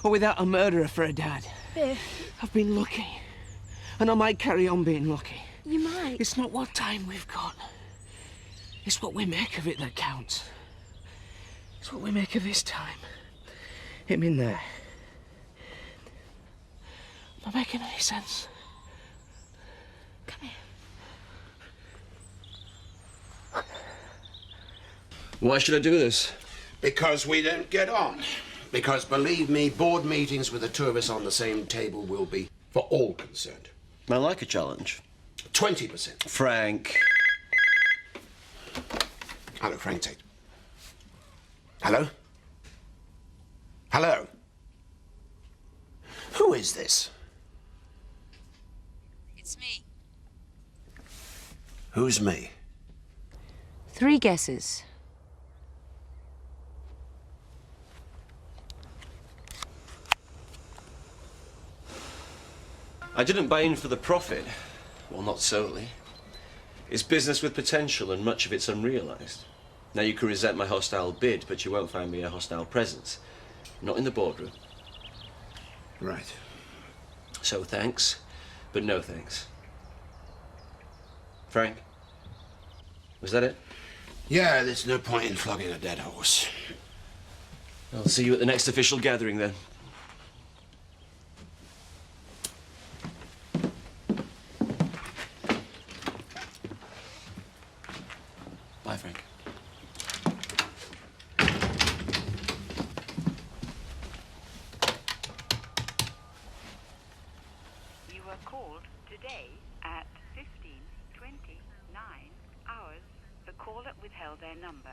or without a murderer for a dad. Biff. I've been lucky, and I might carry on being lucky. You might. It's not what time we've got. It's what we make of it that counts. It's what we make of this time. Him in there. Am I making any sense? Come here. Why should I do this? Because we don't get on. Because, believe me, board meetings with the two of us on the same table will be for all concerned. I like a challenge. 20%. Frank. Hello, Frank Tate. Hello? Hello? Who is this? It's me. Who's me? 3 guesses. I didn't buy in for the profit. Well, not solely. It's business with potential, and much of it's unrealised. Now, you can resent my hostile bid, but you won't find me a hostile presence. Not in the boardroom. Right. So thanks, but no thanks. Frank? Was that it? Yeah, there's no point in flogging a dead horse. I'll see you at the next official gathering, then. Bye, Frank. You were called today at 15:29 hours. The caller withheld their number.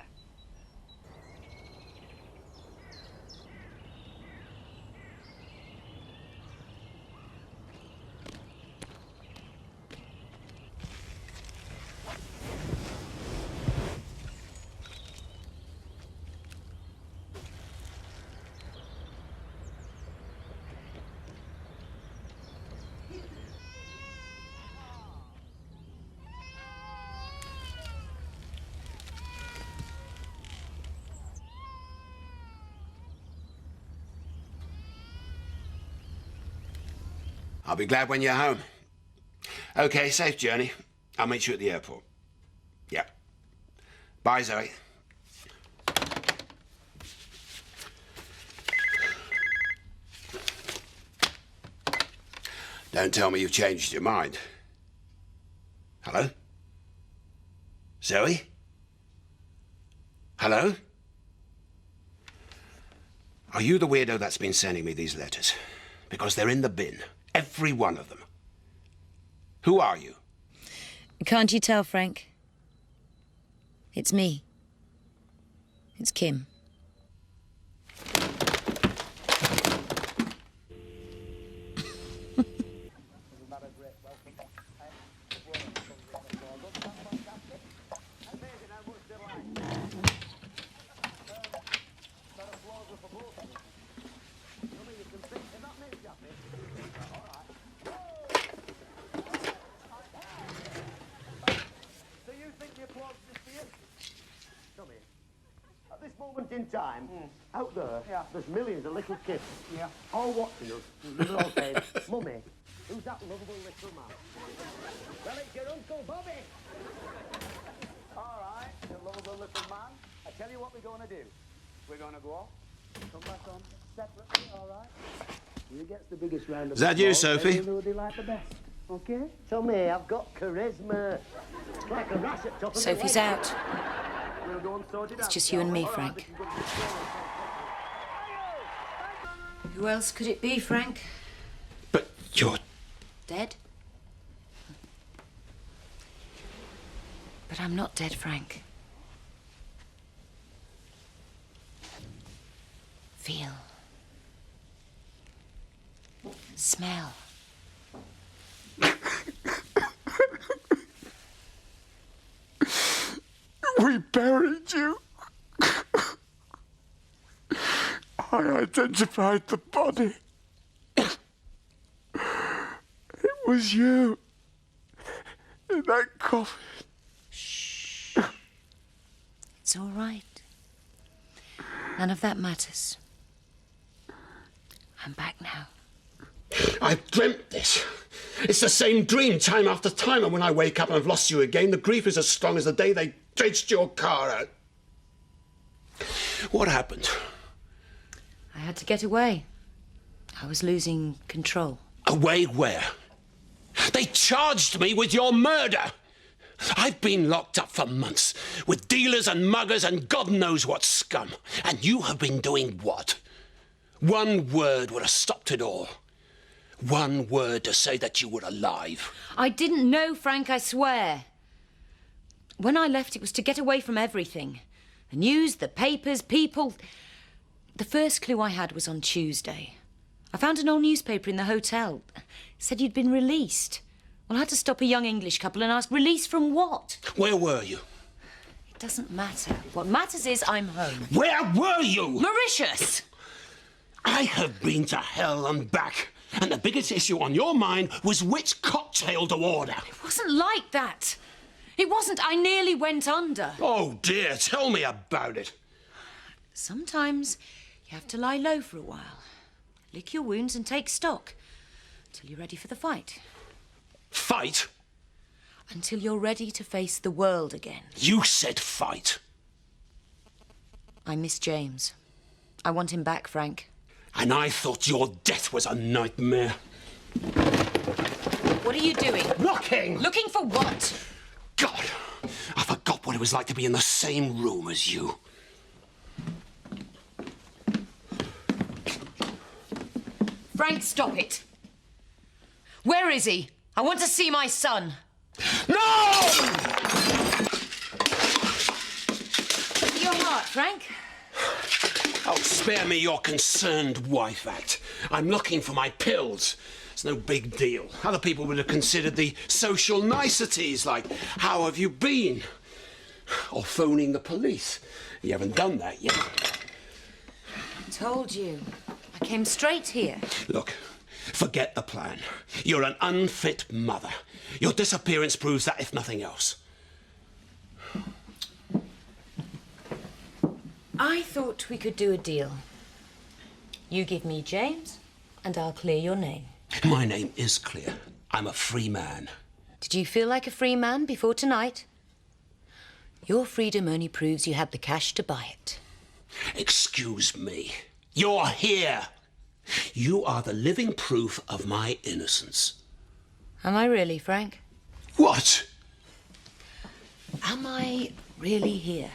I'll be glad when you're home. Okay, safe journey. I'll meet you at the airport. Yeah. Bye, Zoe. Don't tell me you've changed your mind. Hello? Zoe? Hello? Are you the weirdo that's been sending me these letters? Because they're in the bin. Every one of them. Who are you? Can't you tell, Frank? It's me. It's Kim. At this moment in time, out there, there's millions of little kids, all watching us. They're all saying, "Mummy, who's that lovable little man?" Well, it's your Uncle Bobby. All right, you lovable little man. I tell you what we're going to do. We're going to go off, come back on separately, all right? Who gets the biggest round of Is that you, applause, Sophie? who they like the best, okay? Tell me, I've got charisma. Like a rash at top of Sophie's the out. We'll go and sort it It's out. just you and me, All right, Frank. Who else could it be, Frank? But you're... Dead? But I'm not dead, Frank. Feel. Smell. We buried you. I identified the body. It was you. In that coffin. Shh. It's all right. None of that matters. I'm back now. I've dreamt this. It's the same dream time after time, and when I wake up and I've lost you again, the grief is as strong as the day they dredged your car out. What happened? I had to get away. I was losing control. Away where? They charged me with your murder. I've been locked up for months with dealers and muggers and God knows what scum. And you have been doing what? One word would have stopped it all. One word to say that you were alive. I didn't know, Frank, I swear. When I left, it was to get away from everything. The news, the papers, people. The first clue I had was on Tuesday. I found an old newspaper in the hotel. It said you'd been released. Well, I had to stop a young English couple and ask, released from what? Where were you? It doesn't matter. What matters is I'm home. Where were you? Mauritius! I have been to hell and back. And the biggest issue on your mind was which cocktail to order. It wasn't like that. It wasn't. I nearly went under. Oh, dear. Tell me about it. Sometimes you have to lie low for a while. Lick your wounds and take stock. Until you're ready for the fight. Fight? Until you're ready to face the world again. You said fight. I miss James. I want him back, Frank. And I thought your death was a nightmare. What are you doing? Looking! Looking for what? God, I forgot what it was like to be in the same room as you. Frank, stop it. Where is he? I want to see my son. No! Your heart, Frank. Oh, spare me your concerned wife act. I'm looking for my pills. It's no big deal. Other people would have considered the social niceties, like, how have you been? Or phoning the police. You haven't done that yet. I told you. I came straight here. Look, forget the plan. You're an unfit mother. Your disappearance proves that, if nothing else. I thought we could do a deal. You give me James, and I'll clear your name. My name is clear. I'm a free man. Did you feel like a free man before tonight? Your freedom only proves you had the cash to buy it. Excuse me. You're here. You are the living proof of my innocence. Am I really, Frank? What? Am I really here?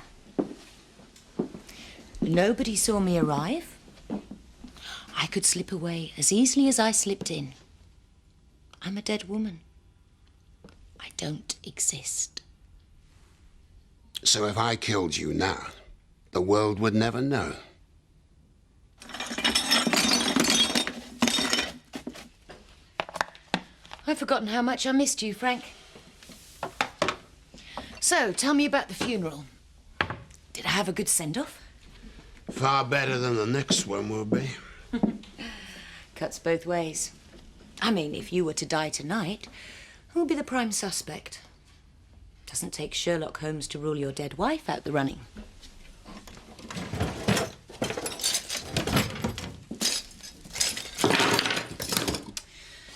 Nobody saw me arrive. I could slip away as easily as I slipped in. I'm a dead woman. I don't exist. So if I killed you now, the world would never know. I've forgotten how much I missed you, Frank. So, tell me about the funeral. Did I have a good send-off? Far better than the next one will be. Cuts both ways. I mean, if you were to die tonight, who'll be the prime suspect? Doesn't take Sherlock Holmes to rule your dead wife out the running.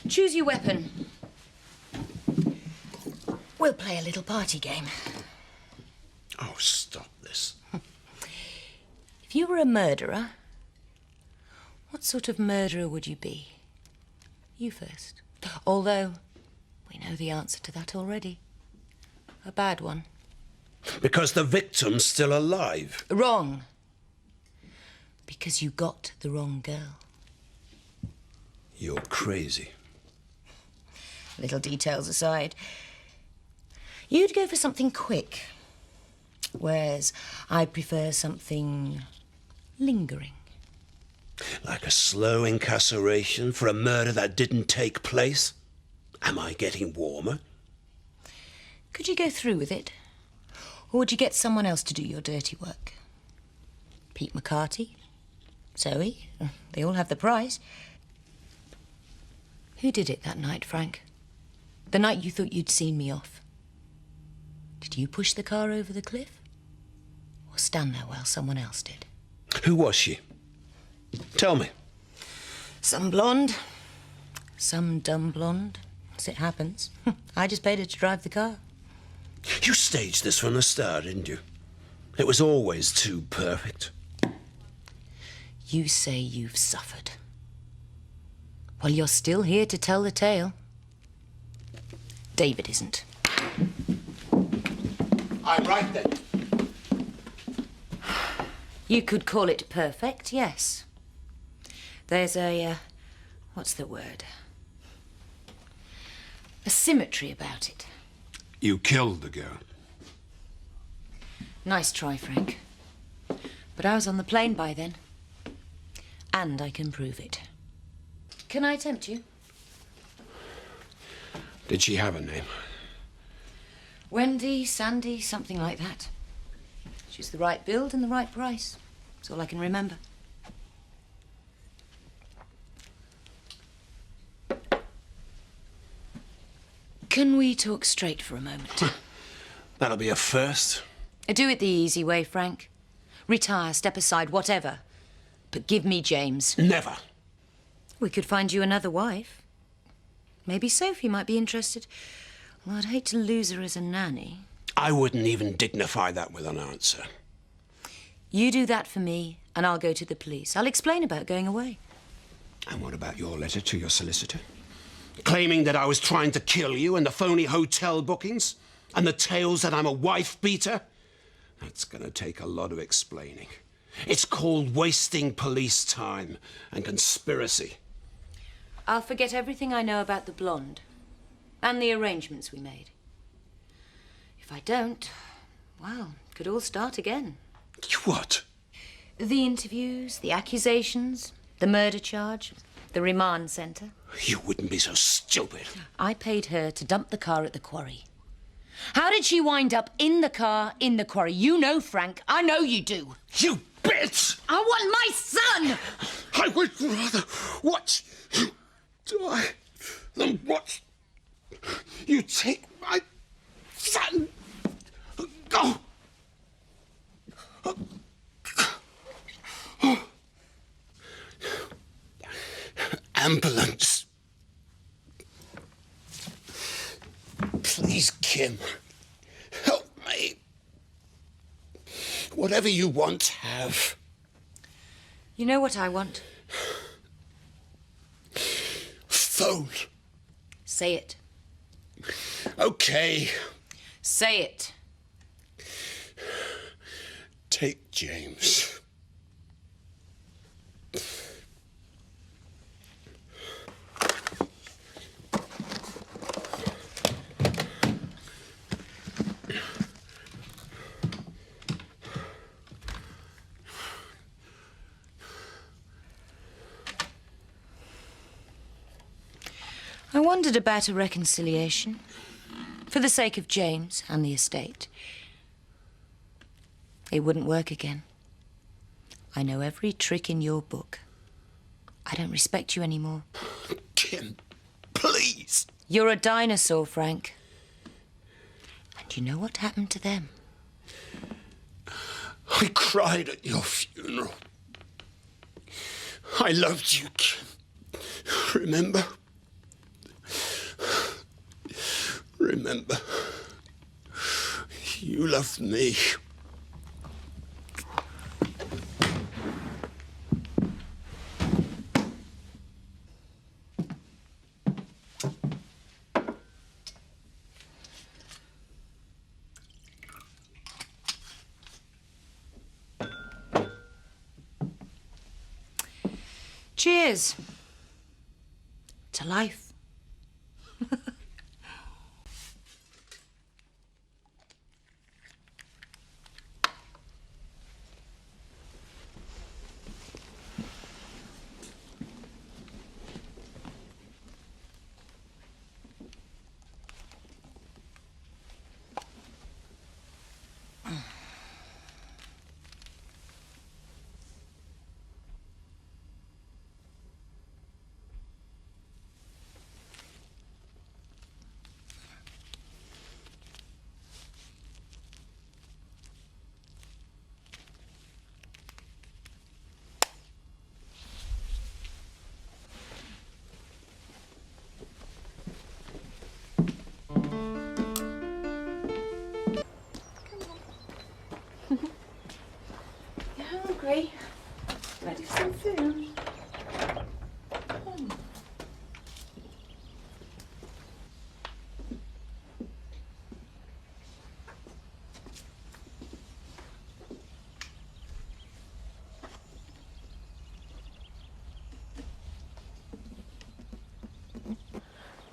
Choose your weapon. We'll play a little party game. Oh, stop this. If you were a murderer, what sort of murderer would you be? You first. Although, we know the answer to that already. A bad one. Because the victim's still alive. Wrong. Because you got the wrong girl. You're crazy. Little details aside. You'd go for something quick, whereas I prefer something lingering. Like a slow incarceration for a murder that didn't take place? Am I getting warmer? Could you go through with it? Or would you get someone else to do your dirty work? Pete McCarthy? Zoe, they all have the price. Who did it that night, Frank? The night you thought you'd seen me off? Did you push the car over the cliff? Or stand there while someone else did? Who was she? Tell me. Some blonde, some dumb blonde, as it happens. I just paid her to drive the car. You staged this from the start, didn't you? It was always too perfect. You say you've suffered. Well, you're still here to tell the tale. David isn't. I'm right then. You could call it perfect, yes. There's what's the word? A symmetry about it. You killed the girl. Nice try, Frank. But I was on the plane by then. And I can prove it. Can I tempt you? Did she have a name? Wendy, Sandy, something like that. She's the right build and the right price. That's all I can remember. Can we talk straight for a moment? That'll be a first. Do it the easy way, Frank. Retire, step aside, whatever. But give me James. Never. We could find you another wife. Maybe Sophie might be interested. Well, I'd hate to lose her as a nanny. I wouldn't even dignify that with an answer. You do that for me, and I'll go to the police. I'll explain about going away. And what about your letter to your solicitor? Claiming that I was trying to kill you, and the phony hotel bookings, and the tales that I'm a wife-beater? That's gonna take a lot of explaining. It's called wasting police time and conspiracy. I'll forget everything I know about the blonde and the arrangements we made. If I don't, well, it could all start again. What? The interviews, the accusations, the murder charge, the remand centre. You wouldn't be so stupid. I paid her to dump the car at the quarry. How did she wind up in the car in the quarry? You know, Frank. I know you do. You bitch! I want my son! I would rather watch you die than watch you take my son. Go! Ambulance. Please, Kim. Help me. Whatever you want, have. You know what I want? Phone. Say it. Okay. Say it. Take James. I wondered about a reconciliation. For the sake of James and the estate. It wouldn't work again. I know every trick in your book. I don't respect you anymore. Kim, please. You're a dinosaur, Frank. And you know what happened to them? I cried at your funeral. I loved you, Kim. Remember? Remember, you loved me. Cheers to life.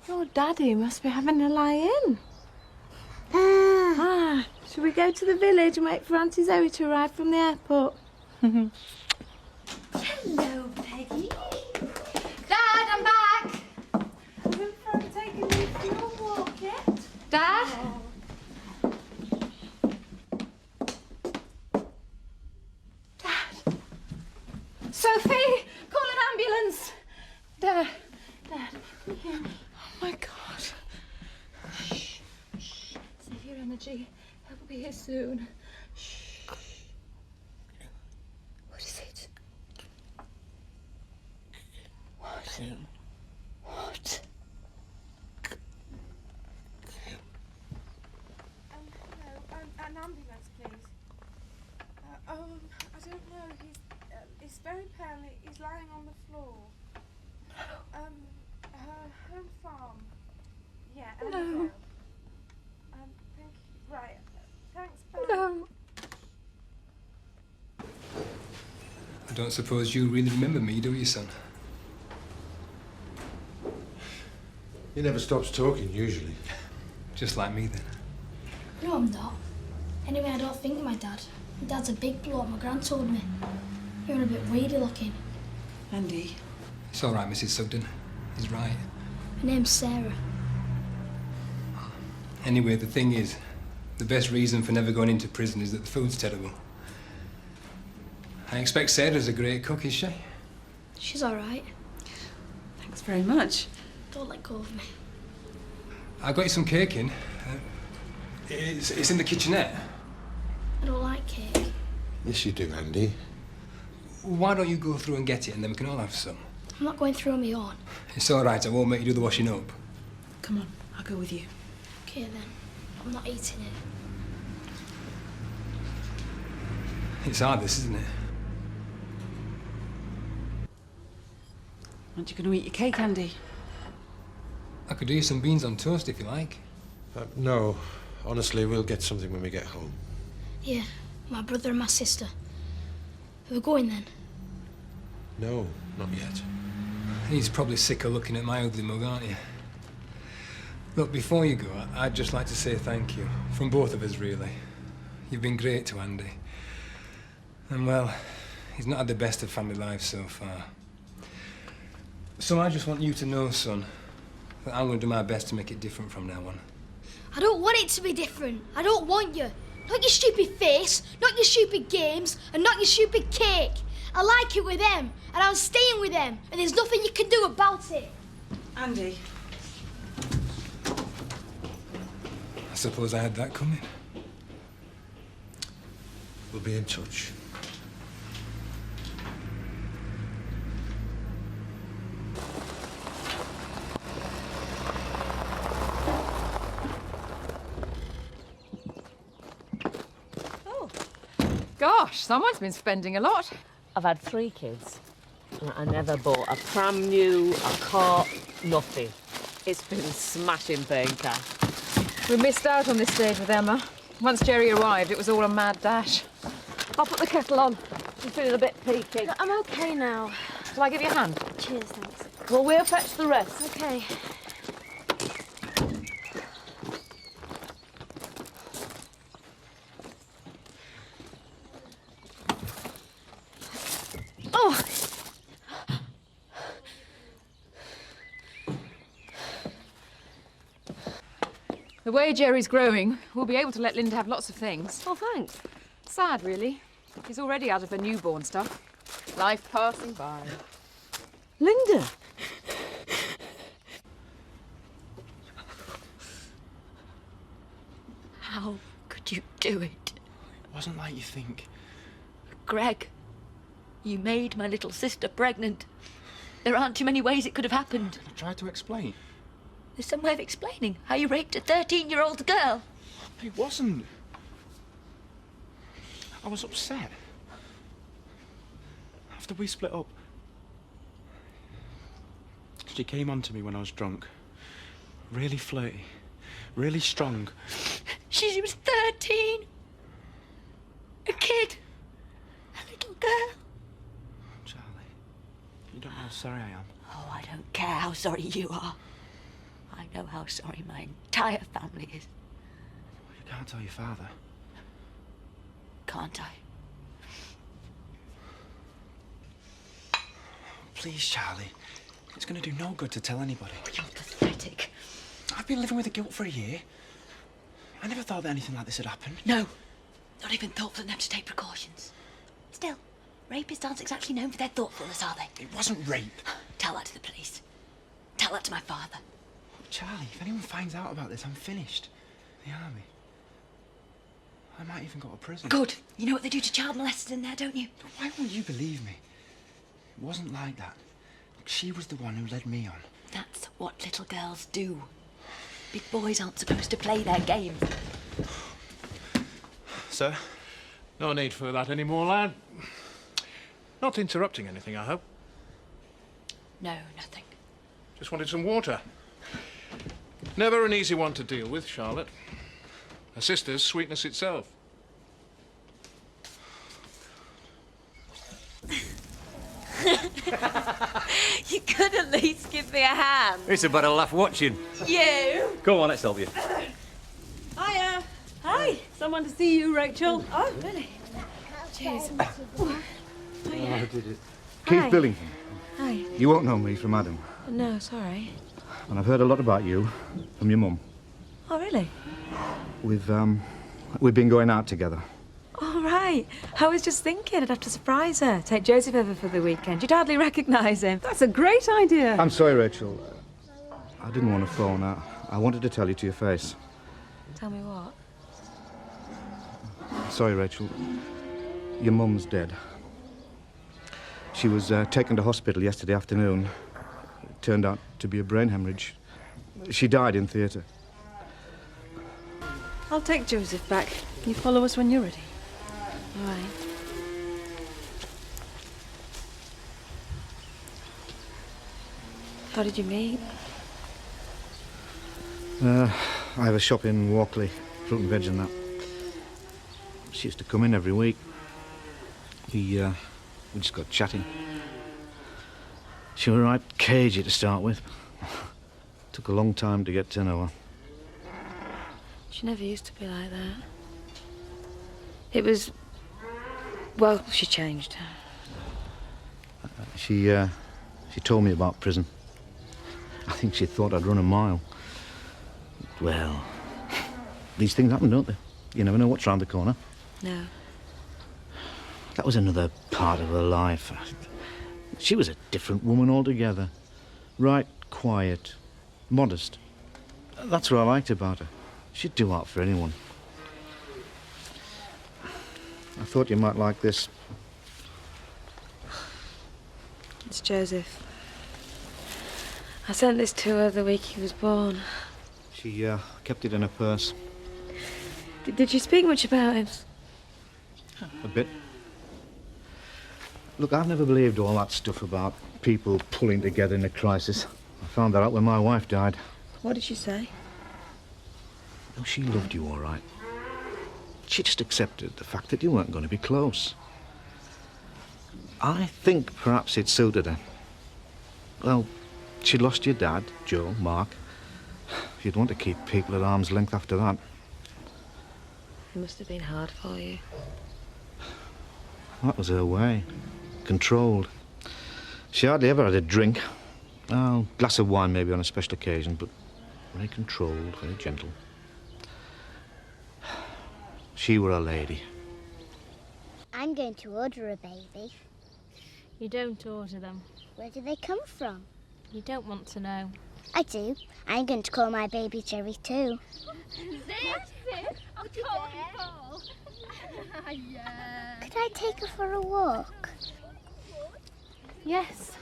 Your daddy must be having a lie-in. Shall we go to the village and wait for Auntie Zoe to arrive from the airport? Hello, Peggy. Dad, I'm back. Haven't taken me for your walk yet? Dad? Sophie, call an ambulance. Dad. Oh my God. Shh. Save your energy. He'll be here soon. Shh. What is it? What? What? An ambulance, please. I don't know. He's very pale. He's lying on the floor. Her home farm. Yeah, Emmerdale. Thank you. Right. Thanks, bye. No. I don't suppose you really remember me, do you, son? He never stops talking, usually. Just like me, then. No, I'm not. Anyway, I don't think my dad. My dad's a big bloke, my gran told me. You're a bit weedy looking. Andy. It's all right, Mrs. Sugden. He's right. My name's Sarah. Anyway, the thing is, the best reason for never going into prison is that the food's terrible. I expect Sarah's a great cook, is she? She's all right. Thanks very much. Don't let go of me. I got you some cake in. It's in the kitchenette. I don't like cake. Yes, you do, Andy. Why don't you go through and get it, and then we can all have some? I'm not going through on my own. It's all right. I won't make you do the washing up. Come on, I'll go with you. Okay, then. I'm not eating it. It's hard, this, isn't it? Aren't you going to eat your cake, Andy? I could do you some beans on toast if you like. No. Honestly, we'll get something when we get home. Yeah, my brother and my sister. Are we going then? No, not yet. He's probably sick of looking at my ugly mug, aren't you? Look, before you go, I'd just like to say thank you. From both of us, really. You've been great to Andy. And, well, he's not had the best of family lives so far. So I just want you to know, son, that I'm going to do my best to make it different from now on. I don't want it to be different. I don't want you. Not your stupid face, not your stupid games, and not your stupid cake. I like it with them, and I'm staying with them, and there's nothing you can do about it. Andy. I suppose I had that coming. We'll be in touch. Gosh, someone's been spending a lot. I've had 3 kids. And I never bought a pram new, a cart, nothing. It's been smashing paying cash. We missed out on this stage with Emma. Once Jerry arrived, it was all a mad dash. I'll put the kettle on. I'm feeling a bit peaky. I'm okay now. Shall I give you a hand? Cheers, thanks. Well, we'll fetch the rest. Okay. Oh! The way Jerry's growing, we'll be able to let Linda have lots of things. Oh, thanks. Sad, really. She's already out of her newborn stuff. Life passing by. Linda! How could you do it? It wasn't like you think. Greg, you made my little sister pregnant. There aren't too many ways it could have happened. I tried to explain. There's some way of explaining how you raped a 13-year-old girl. It wasn't. I was upset. After we split up, she came on to me when I was drunk. Really flirty, really strong. She was 13. A kid. A little girl. Charlie, you don't know how sorry I am. Oh, I don't care how sorry you are. I know how sorry my entire family is. You can't tell your father. Can't I? Please, Charlie. It's going to do no good to tell anybody. You're pathetic. I've been living with the guilt for a year. I never thought that anything like this had happened. No. Not even thoughtful enough to take precautions. Still, rapists aren't exactly known for their thoughtfulness, are they? It wasn't rape. Tell that to the police. Tell that to my father. Charlie, if anyone finds out about this, I'm finished. The army. I might even go to prison. Good. You know what they do to child molesters in there, don't you? But why won't you believe me? It wasn't like that. She was the one who led me on. That's what little girls do. Big boys aren't supposed to play their games. Sir? No need for that anymore, lad. Not interrupting anything, I hope. No, nothing. Just wanted some water. Never an easy one to deal with, Charlotte. Her sister's sweetness itself. You could at least give me a hand. It's about a laugh watching. You? Go on, let's help you. Hiya. Hi. Someone to see you, Rachel. Oh, really? Cheers. Oh, did it? Keith Hi. Billington. Hi. You won't know me from Adam. No, sorry. And I've heard a lot about you from your mum. Oh, really? We've been going out together. All right. I was just thinking I'd have to surprise her. Take Joseph over for the weekend. You'd hardly recognise him. That's a great idea. I'm sorry, Rachel. I didn't want to phone. I wanted to tell you to your face. Tell me what? Sorry, Rachel. Your mum's dead. She was taken to hospital yesterday afternoon. It turned out to be a brain hemorrhage. She died in theatre. I'll take Joseph back. Can you follow us when you're ready? All right. How did you meet? I have a shop in Walkley, fruit and veg and that. She used to come in every week. We just got chatting. She was right cagey to start with. Took a long time to get to know her. She never used to be like that. It was... Well, she changed. She told me about prison. I think she thought I'd run a mile. Well, these things happen, don't they? You never know what's round the corner. No. That was another part of her life. She was a different woman altogether. Right, quiet, modest. That's what I liked about her. She'd do out for anyone. I thought you might like this. It's Joseph. I sent this to her the week he was born. She kept it in her purse. Did you speak much about him? A bit. Look, I've never believed all that stuff about people pulling together in a crisis. I found that out when my wife died. What did she say? Oh, she loved you all right. She just accepted the fact that you weren't going to be close. I think perhaps it suited her. Well, she'd lost your dad, Joe, Mark. She'd want to keep people at arm's length after that. It must have been hard for you. That was her way. Controlled. She hardly ever had a drink. Oh, a glass of wine maybe on a special occasion, but very controlled, very gentle. She were a lady. I'm going to order a baby. You don't order them. Where do they come from? You don't want to know. I do. I'm going to call my baby Jerry too. I'll call him Paul. Yeah. Could I take her for a walk? Yes.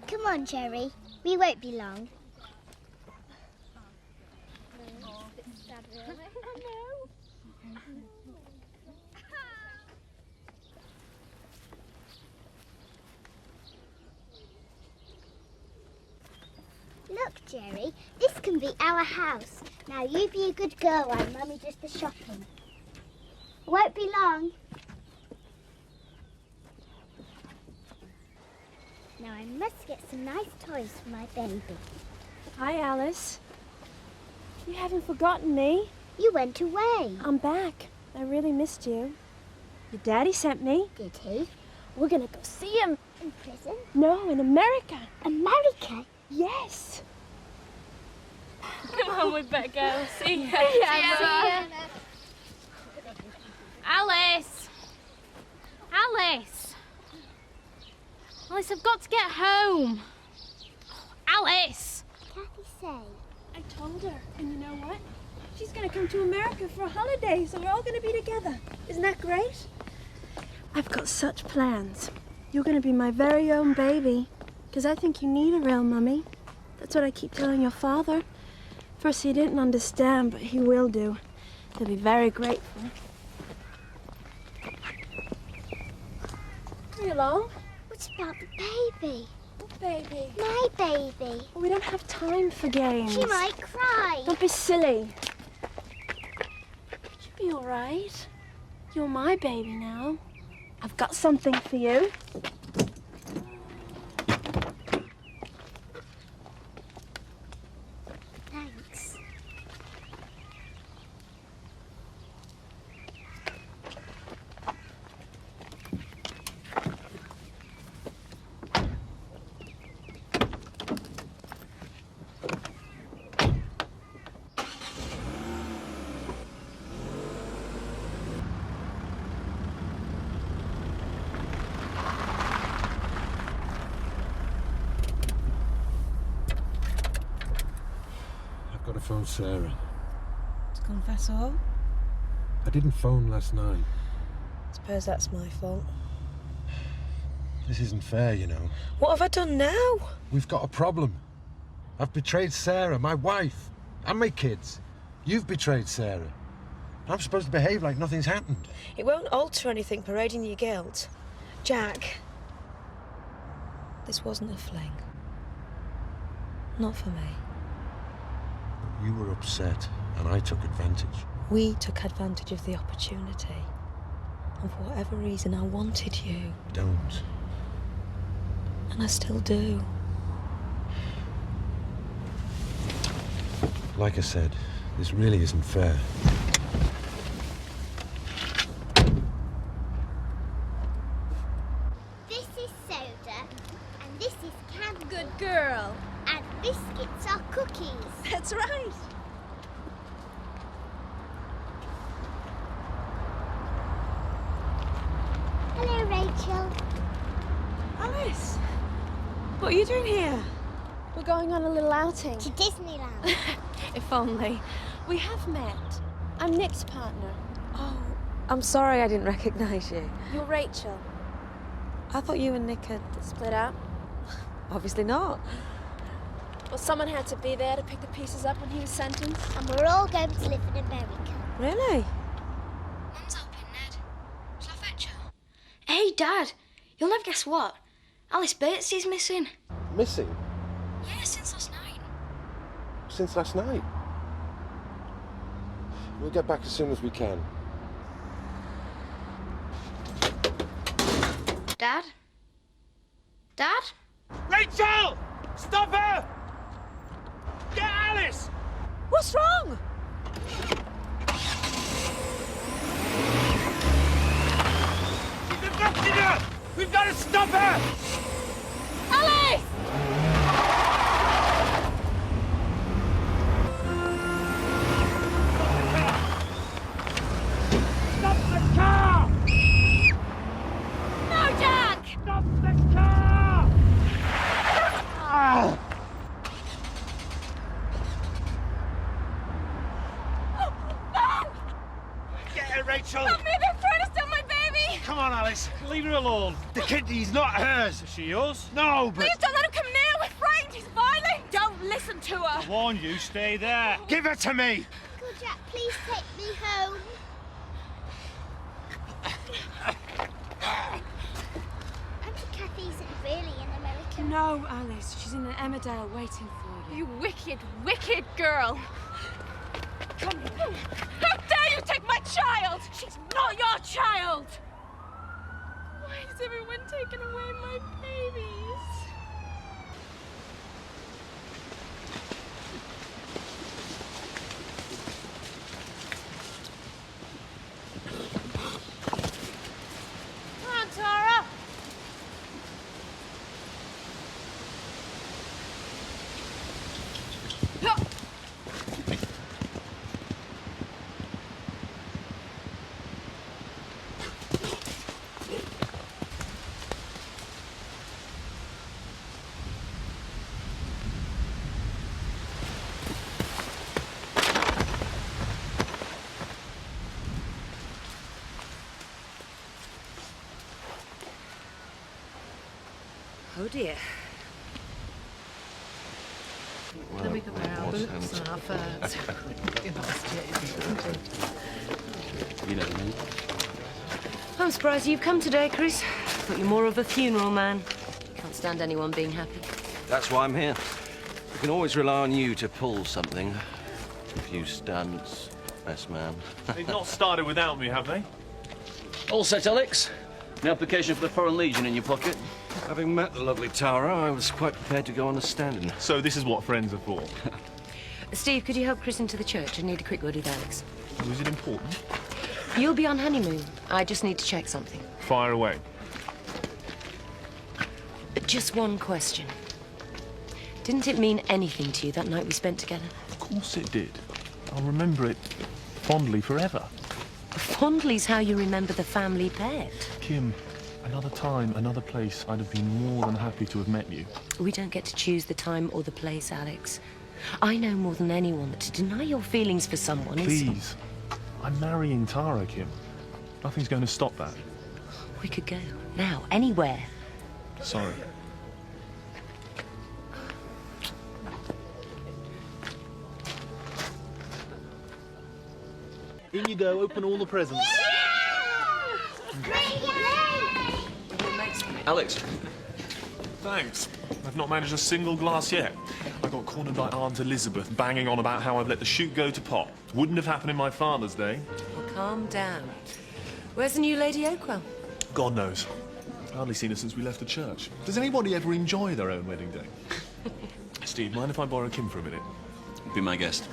Come on, Jerry. We won't be long. Look, Jerry, this can be our house. Now you be a good girl while Mummy does the shopping. Won't be long. Now I must get some nice toys for my baby. Hi, Alice. You haven't forgotten me. You went away. I'm back. I really missed you. Your daddy sent me. Did he? We're gonna go see him. In prison? No, in America. America? Yes. Come on, we better go. See ya. See ya. See ya. Alice! Alice! Alice, I've got to get home. Alice! Kathy say? I told her, and you know what? She's gonna come to America for a holiday, so we're all gonna be together. Isn't that great? I've got such plans. You're gonna be my very own baby, because I think you need a real mummy. That's what I keep telling your father. First, he didn't understand, but he will do. He'll be very grateful. Hurry along. What about the baby? What baby? My baby. We don't have time for games. She might cry. Don't be silly. You'll be all right. You're my baby now. I've got something for you. Thanks. I've got to phone Sarah. To confess all? I didn't phone last night. Suppose that's my fault. This isn't fair, you know. What have I done now? We've got a problem. I've betrayed Sarah, my wife, and my kids. You've betrayed Sarah. I'm supposed to behave like nothing's happened. It won't alter anything parading your guilt. Jack, this wasn't a fling. Not for me. You were upset, and I took advantage. We took advantage of the opportunity. And for whatever reason, I wanted you. Don't. And I still do. Like I said, this really isn't fair. This is soda, and this is candy. Good girl. And biscuits are cookies. That's right. Hello, Rachel. Alice, what are you doing here? We're going on a little outing. To Disneyland. If only. We have met. I'm Nick's partner. Oh, I'm sorry I didn't recognise you. You're Rachel. I thought you and Nick had... Split up. Obviously not. Well, someone had to be there to pick the pieces up when he was sentenced. And we're all going to live in America. Really? Mum's helping Ned. Shall I fetch her? Hey, Dad. You'll never guess what. Alice Batesy's missing. Missing? Yeah, since last night. Since last night? We'll get back as soon as we can. Dad? Dad? Rachel! Stop her! Get Alice! What's wrong? She's abducted her! We've got to stop her! Alice! Stop the car! No, Jack! Stop the car! Ah! Get her, Rachel! Help me, they're trying to steal my baby! Come on, Alice. Leave her alone. The kidney's not hers. Is she yours? No, but... Please don't let him come near! We're frightened! He's violent! Don't listen to her! I warn you, stay there. Give her to me. Uncle Jack, please take me home. Auntie Kathy isn't really in America. No, Alice. She's in Emmerdale waiting for you. You wicked, wicked girl. Come here. How dare you take my child! She's not your child! Why has everyone taken away my babies? Oh dear. Then we can wear our boots and our furs. You know me. I'm surprised you've come today, Chris. Thought you're more of a funeral man. Can't stand anyone being happy. That's why I'm here. We can always rely on you to pull something. A few stunts, best man. They've not started without me, have they? All set, Alex. An application for the Foreign Legion in your pocket. Having met the lovely Tara, I was quite prepared to go on a stand-in. So this is what friends are for? Steve, could you help Chris into the church? I need a quick word with Alex. Was it important? You'll be on honeymoon. I just need to check something. Fire away. Just one question. Didn't it mean anything to you that night we spent together? Of course it did. I'll remember it fondly forever. Fondly's how you remember the family pet. Kim, another time, another place, I'd have been more than happy to have met you. We don't get to choose the time or the place, Alex. I know more than anyone that to deny your feelings for someone is... Please. I'm marrying Tara, Kim. Nothing's going to stop that. We could go. Now. Anywhere. Sorry. In you go, open all the presents. Alex. Thanks. I've not managed a single glass yet. I got cornered by Aunt Elizabeth banging on about how I've let the shoot go to pot. Wouldn't have happened in my father's day. Well, calm down. Where's the new Lady Oakwell? God knows. Hardly seen her since we left the church. Does anybody ever enjoy their own wedding day? Steve, mind if I borrow Kim for a minute? Be my guest.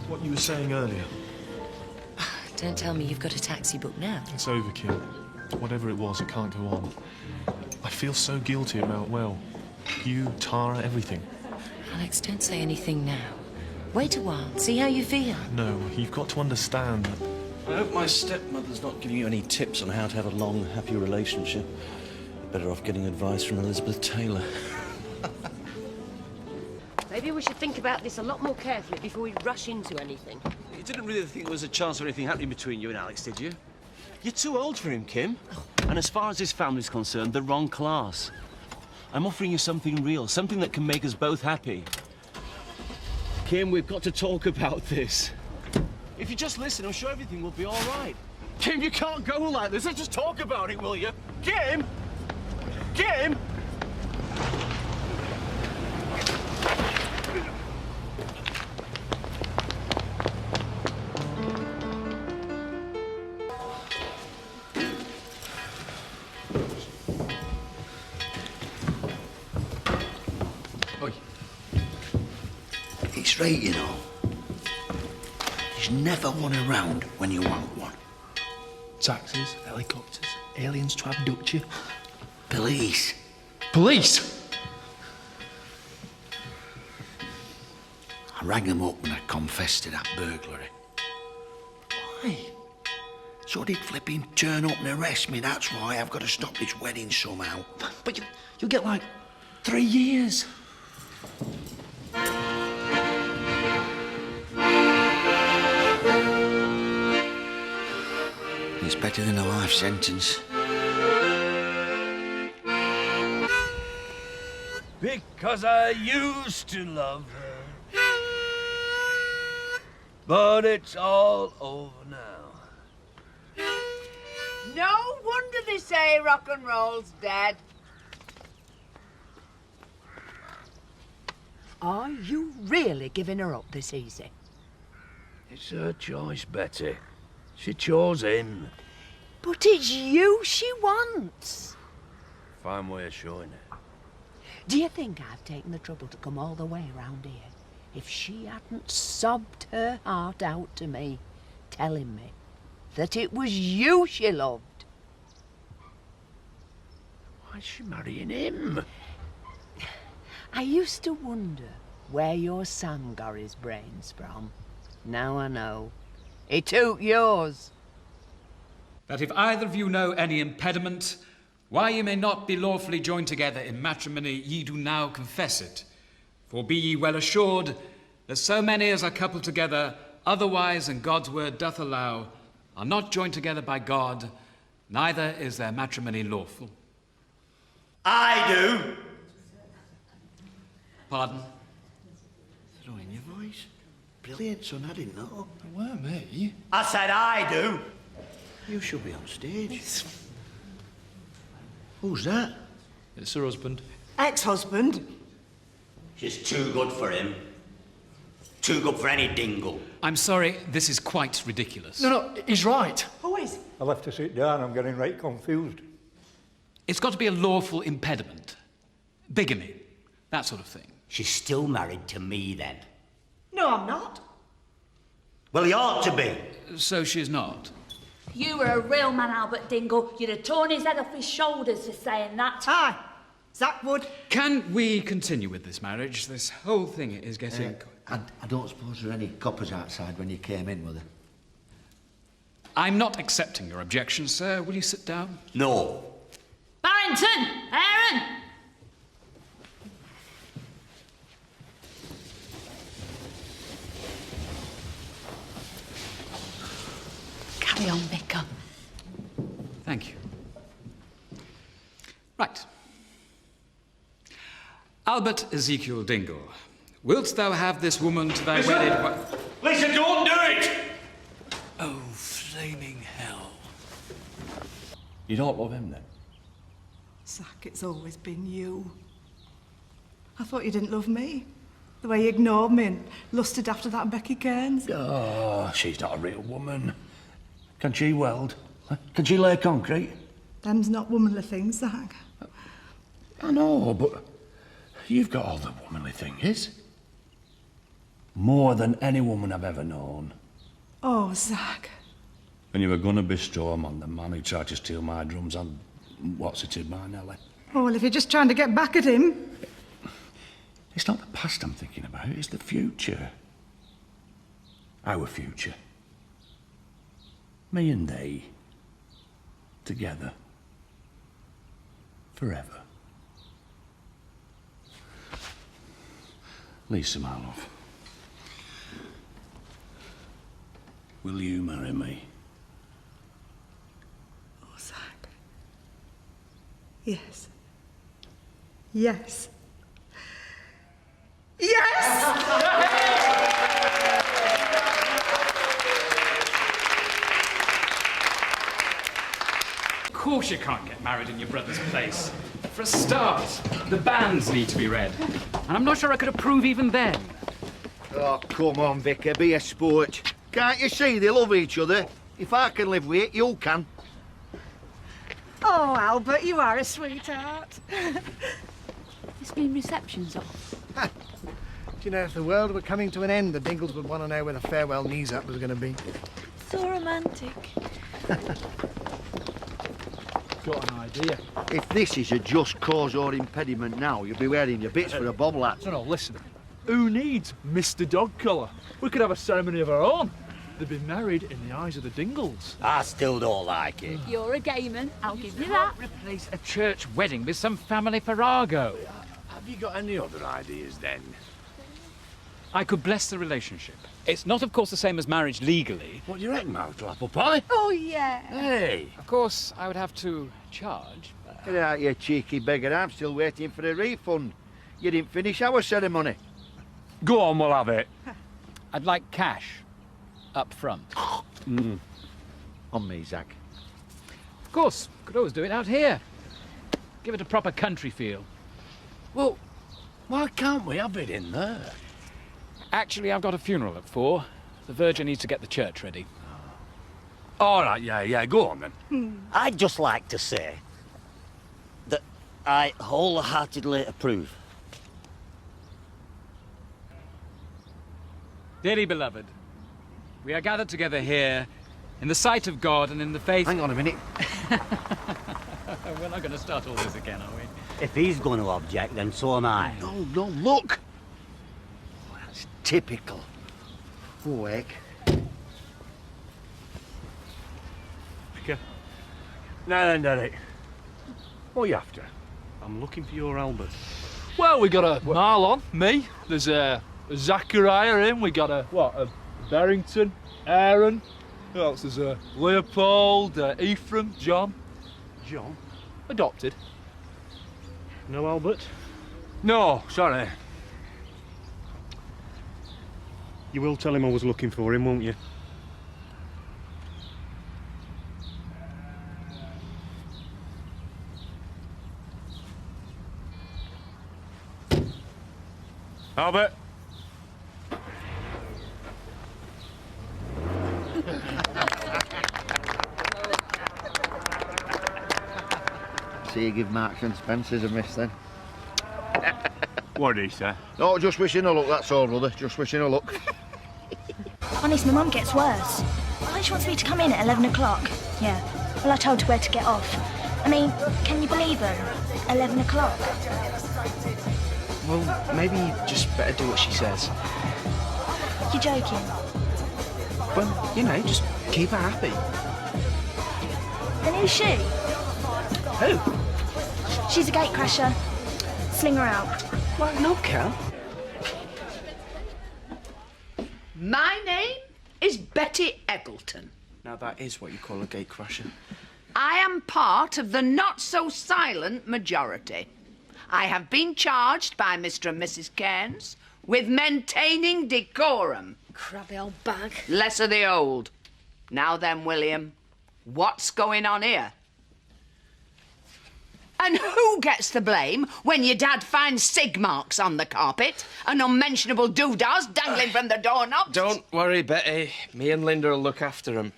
What you were saying earlier. Don't tell me you've got a taxi booked now. It's over, Kim. Whatever it was, it can't go on. I feel so guilty about, well, you, Tara, everything. Alex, don't say anything now. Wait a while, see how you feel. No, you've got to understand that... I hope my stepmother's not giving you any tips on how to have a long, happy relationship. Better off getting advice from Elizabeth Taylor. Maybe we should think about this a lot more carefully before we rush into anything. You didn't really think there was a chance of anything happening between you and Alex, did you? You're too old for him, Kim. And as far as his family's concerned, the wrong class. I'm offering you something real, something that can make us both happy. Kim, we've got to talk about this. If you just listen, I'm sure everything will be all right. Kim, you can't go like this. Let's just talk about it, will you? Kim! Kim! It's right, you know. There's never one around when you want one. Taxis, helicopters, aliens to abduct you. Police. Police? I rang them up when I confessed to that burglary. Why? So they'd flipping turn up and arrest me. That's why I've got to stop this wedding somehow. But you'll get like 3 years. It's better than a life sentence. Because I used to love her. But it's all over now. No wonder they say rock and roll's dead. Are you really giving her up this easy? It's her choice, Betty. She chose him. But it's you she wants. Fine way of showing it. Do you think I've taken the trouble to come all the way around here if she hadn't sobbed her heart out to me, telling me that it was you she loved? Why's she marrying him? I used to wonder where your son got his brains from. Now I know. He took yours. That if either of you know any impediment, why ye may not be lawfully joined together in matrimony, ye do now confess it. For be ye well assured that so many as are coupled together otherwise than God's word doth allow, are not joined together by God, neither is their matrimony lawful. I do. Pardon? Throwing your voice. Brilliant, son, I didn't know. It weren't me. I said I do. You should be on stage. Who's that? It's her husband. Ex-husband? She's too good for him. Too good for any dingle. I'm sorry, this is quite ridiculous. No, he's right. Who is? I'll have to sit down, I'm getting right confused. It's got to be a lawful impediment. Bigamy, that sort of thing. She's still married to me, then. No, I'm not. Well, he ought to be. So she's not. You were a real man, Albert Dingle. You'd have torn his head off his shoulders for saying that. Aye. Zach would. Can we continue with this marriage? This whole thing is getting... I don't suppose there were any coppers outside when you came in, were there? I'm not accepting your objection, sir. Will you sit down? No. Barrington! Aaron! Carry on, Vicar. Thank you. Right. Albert Ezekiel Dingle, wilt thou have this woman to thy wedded wife? Lisa, don't do it! Oh, flaming hell. You don't love him, then? Zach, it's always been you. I thought you didn't love me. The way you ignored me and lusted after that Becky Kearns. Oh, she's not a real woman. Can she weld? Can she lay concrete? Them's not womanly things, Zach. I know, but you've got all the womanly things. More than any woman I've ever known. Oh, Zach. And you were going to bestow him on the man who tried to steal my drums on what's-it-to by Nelly. Oh, well, if you're just trying to get back at him. It's not the past I'm thinking about, it's the future. Our future. Me and they. Together. Forever. Lisa, my love. Will you marry me? Oh, Zach. Yes. Yes. Of course you can't get married in your brother's place. For a start, the banns need to be read. And I'm not sure I could approve even then. Oh, come on, Vicar, be a sport. Can't you see they love each other? If I can live with it, you can. Oh, Albert, you are a sweetheart. There's been receptions off. Do you know, if the world were coming to an end, the Dingles would want to know where the farewell knees-up was going to be. So romantic. Got an idea. If this is a just cause or impediment now, you'll be wearing your bits for a bobble hat. No, listen. Who needs Mr. Dog Collar? We could have a ceremony of our own. They've been married in the eyes of the Dingles. I still don't like it. You're a gay man, I'll give you that. Replace a church wedding with some family farrago. Have you got any other ideas, then? I could bless the relationship. It's not, of course, the same as marriage legally. What do you reckon, marital apple pie? Oh, yeah. Hey! Of course, I would have to charge. Get out, you cheeky beggar. I'm still waiting for a refund. You didn't finish our ceremony. Go on, we'll have it. I'd like cash up front. On me, Zach. Of course, could always do it out here. Give it a proper country feel. Well, why can't we have it in there? Actually, I've got a funeral at 4. The Virgin needs to get the church ready. All right, yeah, go on then. I'd just like to say that I wholeheartedly approve. Dearly beloved, we are gathered together here in the sight of God and in the faith... Hang on a minute. We're not going to start all this again, are we? If he's going to object, then so am I. No, look. That's typical. Fork. Vicar. Now then, Derek. What are you after? I'm looking for your Albert. Well, we got a Marlon, me. There's a Zachariah in. We got a Barrington, Aaron. Who else is there? Leopold, Ephraim, John. John? Adopted. No Albert? No, sorry. You will tell him I was looking for him, won't you? Albert? See you give Marks and Spencer's a miss then. What did he say? No, just wishing her luck, that's all, brother. Just wishing her luck. Honest, my mum gets worse. Why she wants me to come in at 11 o'clock? Yeah. Well, I told her where to get off. I mean, can you believe her? 11 o'clock. Well, maybe you just better do what she says. You're joking. Well, you know, just keep her happy. Then who's she? Who? She's a gatecrasher. Sling her out. Well, no, Kel. My name is Betty Eggleton. Now that is what you call a gatecrasher. I am part of the not-so-silent majority. I have been charged by Mr. and Mrs. Cairns with maintaining decorum. Crabby old bag. Less of the old. Now then, William, what's going on here? And who gets the blame when your dad finds sig marks on the carpet and unmentionable doodahs dangling from the doorknobs? Don't worry, Betty. Me and Linda will look after him.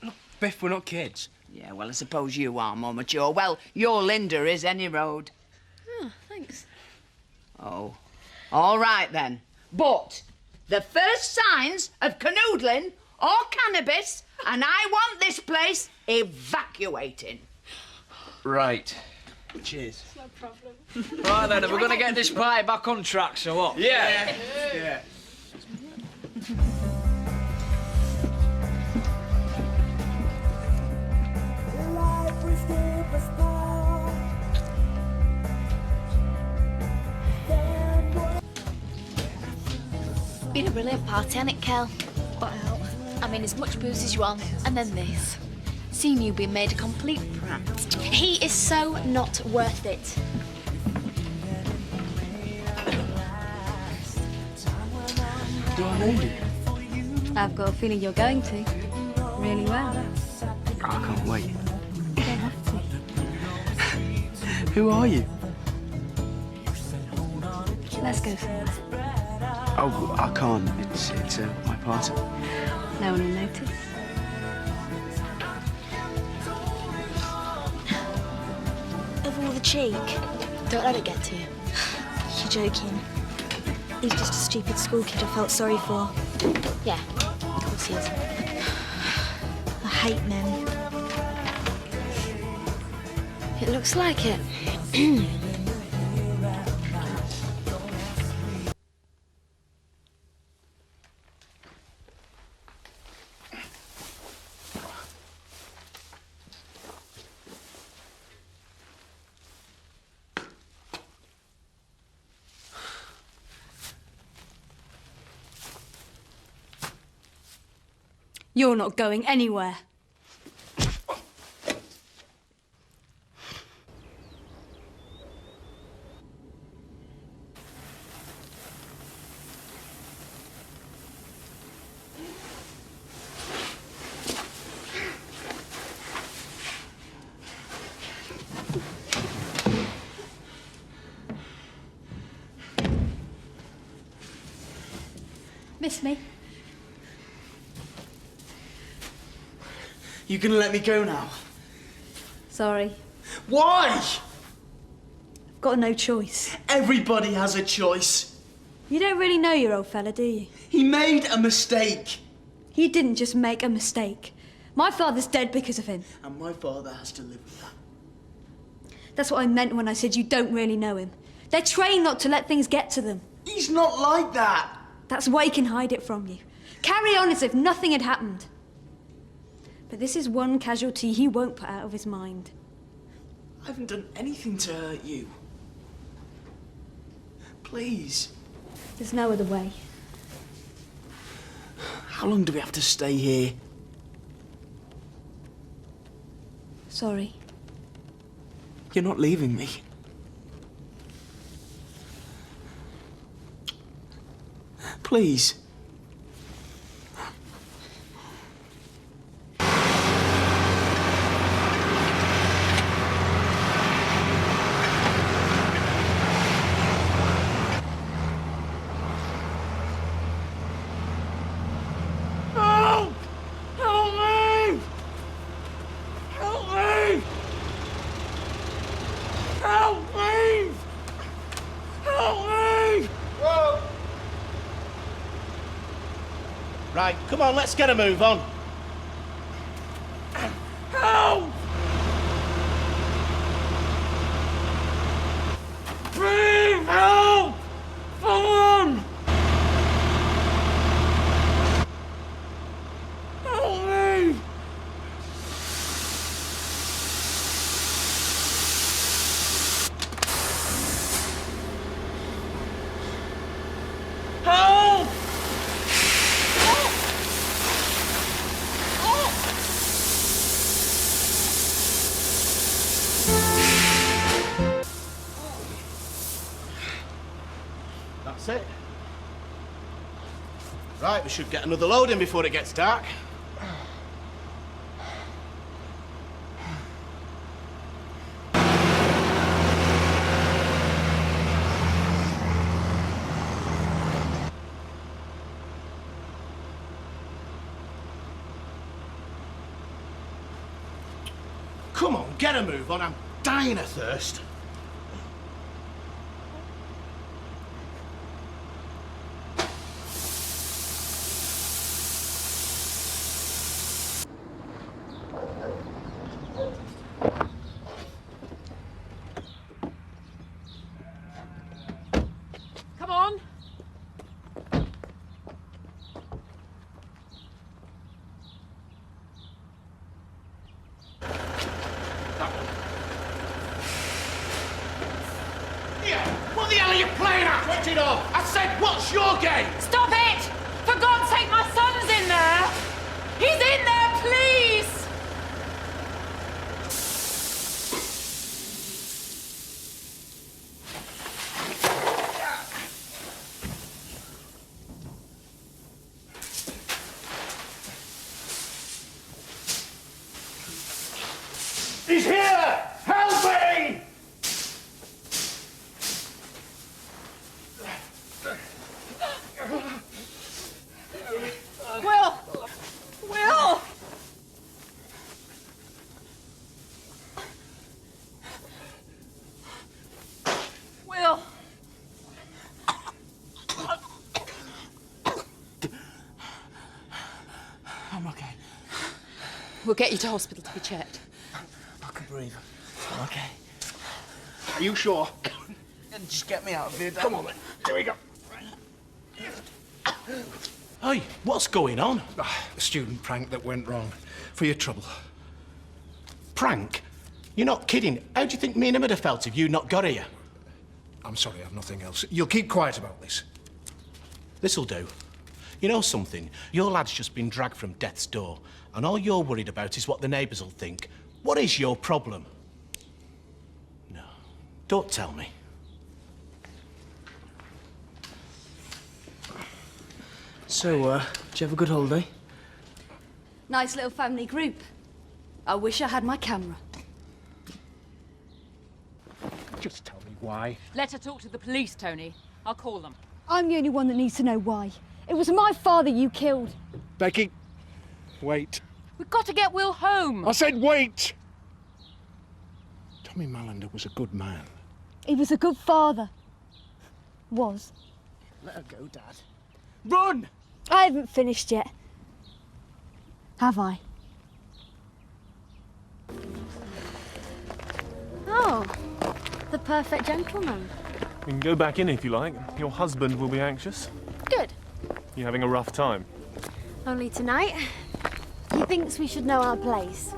Look, Biff, we're not kids. Yeah, well, I suppose you are more mature. Well, your Linda is any road. Oh, thanks. Oh, all right then. But the first signs of canoodling or cannabis, and I want this place evacuating. Right. Cheers. No problem. Right then, are we going to get this party back on track, so what? Yeah. Yeah. Been a brilliant party, hasn't it, Kel? Well, I mean, as much booze as you want, and then this. Seeing you being made a complete brat. He is so not worth it. Do I know you? I've got a feeling you're going to. Really well. I can't wait. You don't have to. Who are you? Let's go somewhere. Oh, I can't. It's my party. No one will notice. Of all the cheek. Don't let it get to you. You're joking. He's just a stupid school kid I felt sorry for. Yeah, of course he is. I hate men. It looks like it. You're not going anywhere. Miss me? You gonna let me go now? Sorry. Why? I've got no choice. Everybody has a choice. You don't really know your old fella, do you? He made a mistake. He didn't just make a mistake. My father's dead because of him. And my father has to live with that. That's what I meant when I said you don't really know him. They're trained not to let things get to them. He's not like that. That's why he can hide it from you. Carry on as if nothing had happened. But this is one casualty he won't put out of his mind. I haven't done anything to hurt you. Please. There's no other way. How long do we have to stay here? Sorry. You're not leaving me. Please. Help! Help me! Help me! Help me! Help me! Whoa! Right, come on, let's get a move on. Help! Please help! Someone! Help me! Help! That's it. Right, we should get another load in before it gets dark. Come on, get a move on. I'm dying of thirst. Come on. Yeah, what the hell are you playing at? Switch it off. I said, what's your game? Stop it! For God's sake, my son's in there! He's in there, please! He's here! Help me! Will! Will! Will! I'm okay. We'll get you to hospital to be checked. I can breathe. I'm okay. Are you sure? Just get me out of here, Dad. Come on, then. Here we go. Hey, what's going on? A student prank that went wrong. For your trouble. Prank? You're not kidding. How do you think me and him would have felt if you'd not got here? I'm sorry, I've nothing else. You'll keep quiet about this. This'll do. You know something? Your lad's just been dragged from death's door, and all you're worried about is what the neighbours will think. What is your problem? No. Don't tell me. So, did you have a good holiday? Nice little family group. I wish I had my camera. Just tell me why. Let her talk to the police, Tony. I'll call them. I'm the only one that needs to know why. It was my father you killed. Becky, wait. We've got to get Will home. I said wait! Tommy Malander was a good man. He was a good father. Was. Let her go, Dad. Run! I haven't finished yet. Have I? Oh, the perfect gentleman. You can go back in if you like. Your husband will be anxious. Good. You having a rough time? Only tonight. He thinks we should know our place.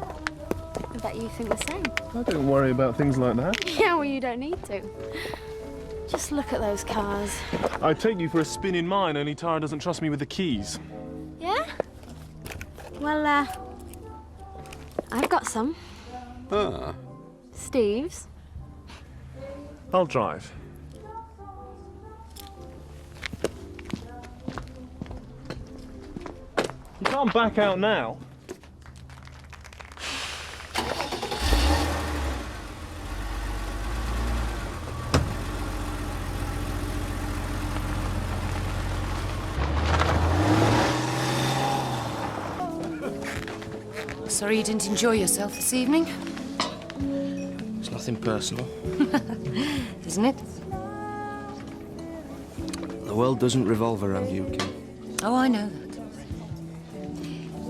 I bet you think the same. I don't worry about things like that. Yeah, well, you don't need to. Just look at those cars. I'd take you for a spin in mine, only Tara doesn't trust me with the keys. Yeah? Well, I've got some. Ah. Steve's. I'll drive. You can't back out now. Sorry you didn't enjoy yourself this evening. It's nothing personal. Isn't it? The world doesn't revolve around you, Kim. Oh, I know that.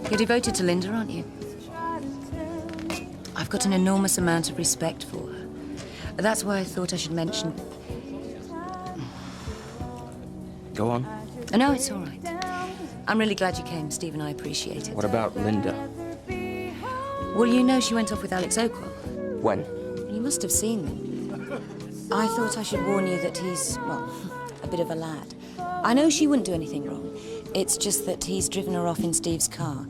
You're devoted to Linda, aren't you? I've got an enormous amount of respect for her. That's why I thought I should mention... Go on. Oh, no, it's all right. I'm really glad you came, Steve, and I appreciate it. What about Linda? Well, you know she went off with Alex Oakwell. When? You must have seen them. I thought I should warn you that he's, well, a bit of a lad. I know she wouldn't do anything wrong. It's just that he's driven her off in Steve's car.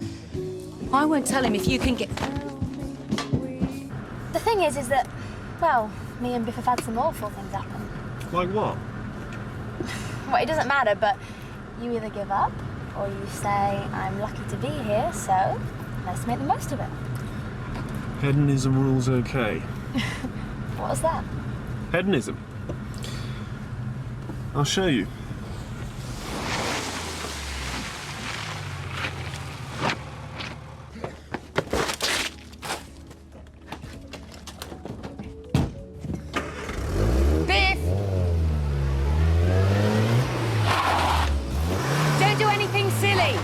I won't tell him if you can get... The thing is that, well, me and Biff have had some awful things happen. Like what? Well, it doesn't matter, but you either give up or you say, I'm lucky to be here, so let's make the most of it. Hedonism rules okay. What's that? Hedonism? I'll show you. Biff! Don't do anything silly!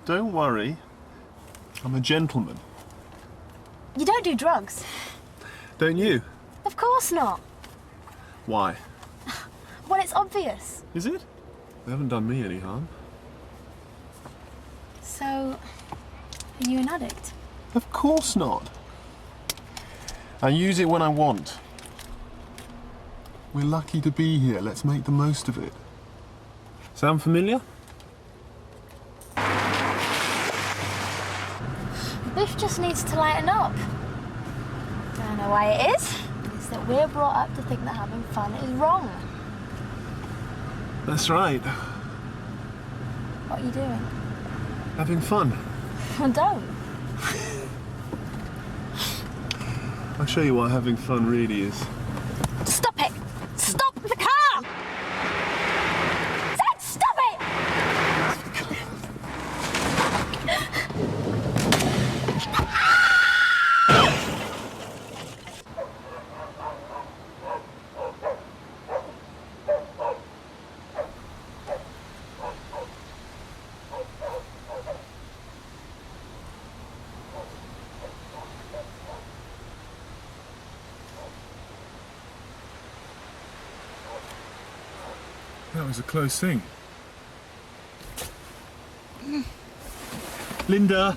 Don't worry. I'm a gentleman. You don't do drugs. Don't you? Of course not. Why? Well, it's obvious. Is it? They haven't done me any harm. So, are you an addict? Of course not. I use it when I want. We're lucky to be here. Let's make the most of it. Sound familiar? Biff just needs to lighten up. I don't know why it is. It's that we're brought up to think that having fun is wrong. That's right. What are you doing? Having fun. Well, don't. I'll show you what having fun really is. Stop it! Stop the car! Said stop it! That was a close thing. Linda!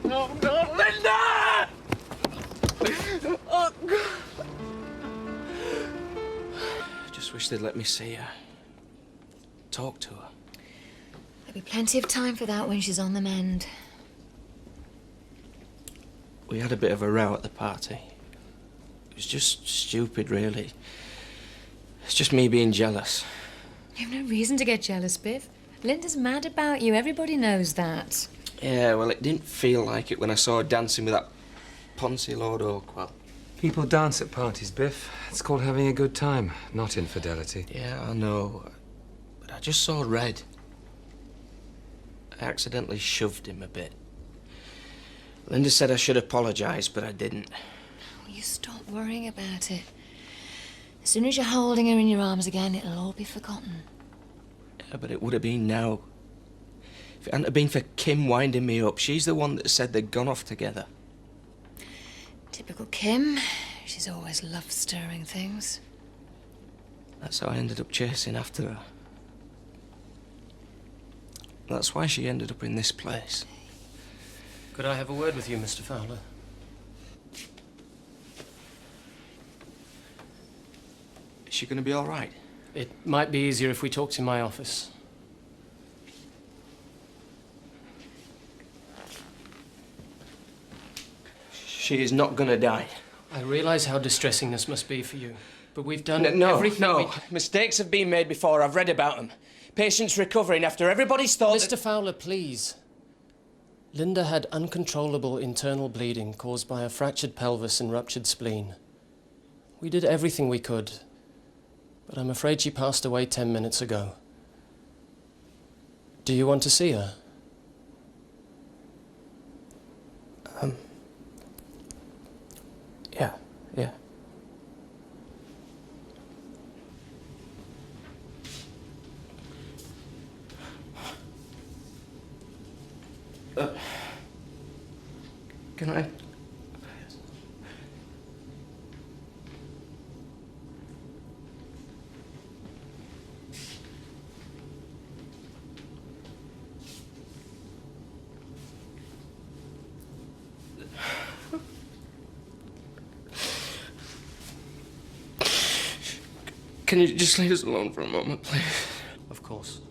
No, Linda! Oh, God. Just wish they'd let me see her. Talk to her. There'll be plenty of time for that when she's on the mend. We had a bit of a row at the party. It was just stupid, really. It's just me being jealous. You've no reason to get jealous, Biff. Linda's mad about you. Everybody knows that. Yeah, well, it didn't feel like it when I saw her dancing with that Poncy Lord Oakwell. People dance at parties, Biff. It's called having a good time, not infidelity. Yeah, I know. But I just saw red. I accidentally shoved him a bit. Linda said I should apologise, but I didn't. Will you stop worrying about it? As soon as you're holding her in your arms again, it'll all be forgotten. Yeah, but it would have been now. If it hadn't have been for Kim winding me up, she's the one that said they'd gone off together. Typical Kim. She's always love-stirring things. That's how I ended up chasing after her. That's why she ended up in this place. Could I have a word with you, Mr. Fowler? Is she going to be all right? It might be easier if we talked in my office. She is not going to die. I realise how distressing this must be for you, but we've done No, everything Mistakes have been made before. I've read about them. Patients recovering after everybody's thought... Mr. Fowler, please. Linda had uncontrollable internal bleeding caused by a fractured pelvis and ruptured spleen. We did everything we could, but I'm afraid she passed away 10 minutes ago. Do you want to see her? Yeah. Can I... Can you just leave us alone for a moment, please? Of course.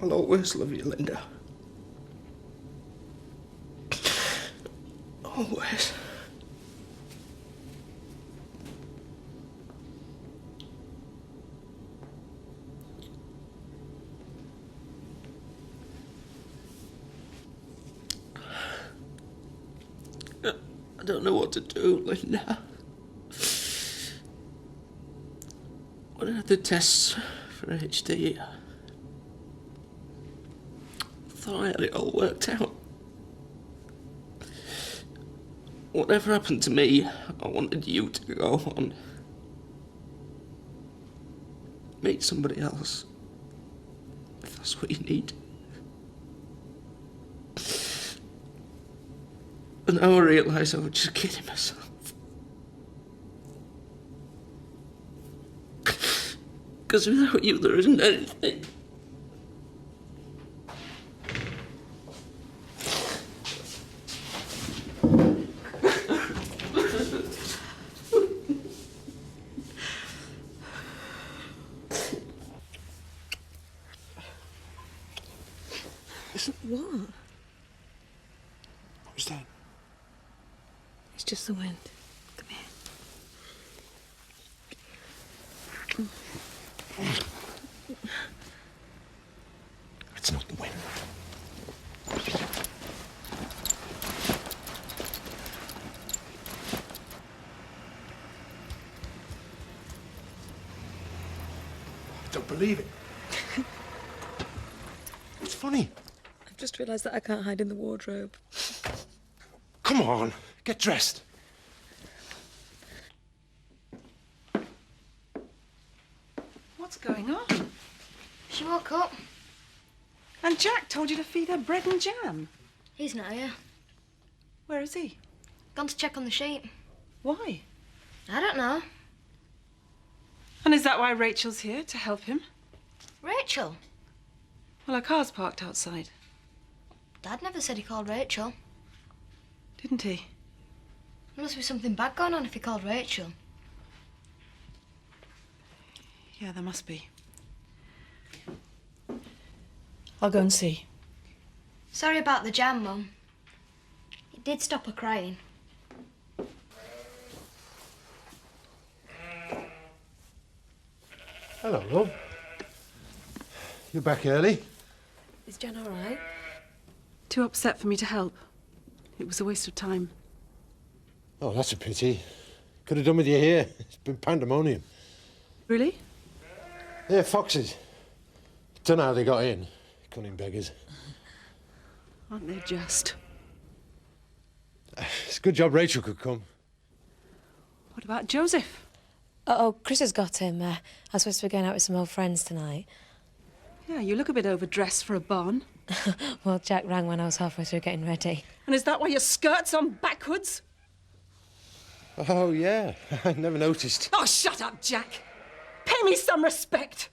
I'll always love you, Linda. Always. I don't know what to do, Linda. When I had the tests for HD, I thought I had it all worked out. Whatever happened to me, I wanted you to go on. Meet somebody else. If that's what you need. But now I realise I was just kidding myself. Because without you, there isn't anything. What? What's that? It's just the wind. Come here. It's not the wind. I don't believe it. It's funny. I've just realised that I can't hide in the wardrobe. Come on, get dressed. What's going on? She woke up. And Jack told you to feed her bread and jam. He's not here. Where is he? Gone to check on the sheep. Why? I don't know. And is that why Rachel's here, to help him? Rachel? Well, our car's parked outside. Dad never said he called Rachel. Didn't he? There must be something bad going on if he called Rachel. Yeah, there must be. I'll go and see. Sorry about the jam, Mum. It did stop her crying. Hello, love. You're back early. Is Jen all right? Too upset for me to help. It was a waste of time. Oh, that's a pity. Could have done with you here. It's been pandemonium. Really? Yeah, foxes. Don't know how they got in. Cunning beggars. Aren't they just? It's a good job Rachel could come. What about Joseph? Oh, Chris has got him. I was supposed to be going out with some old friends tonight. Yeah, you look a bit overdressed for a barn. Well, Jack rang when I was halfway through getting ready. And is that why your skirt's on backwards? Oh, yeah. I never noticed. Oh, shut up, Jack. Pay me some respect.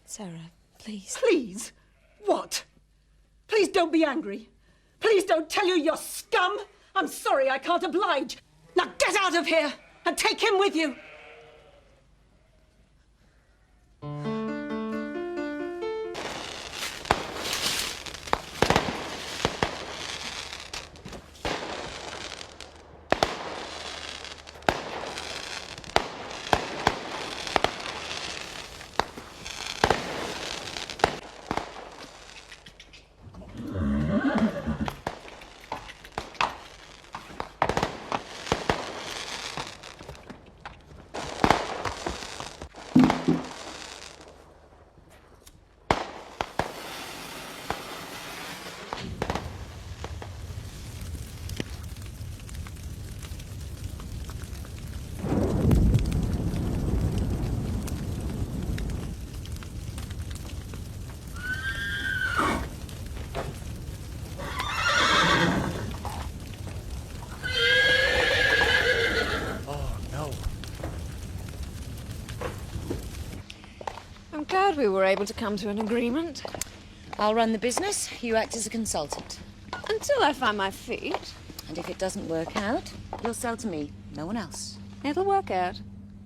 Sarah, please. Please? What? Please don't be angry. Please don't tell you you're scum. I'm sorry I can't oblige. Now get out of here and take him with you. I'm glad we were able to come to an agreement. I'll run the business. You act as a consultant. Until I find my feet. And if it doesn't work out, you'll sell to me, no one else. It'll work out.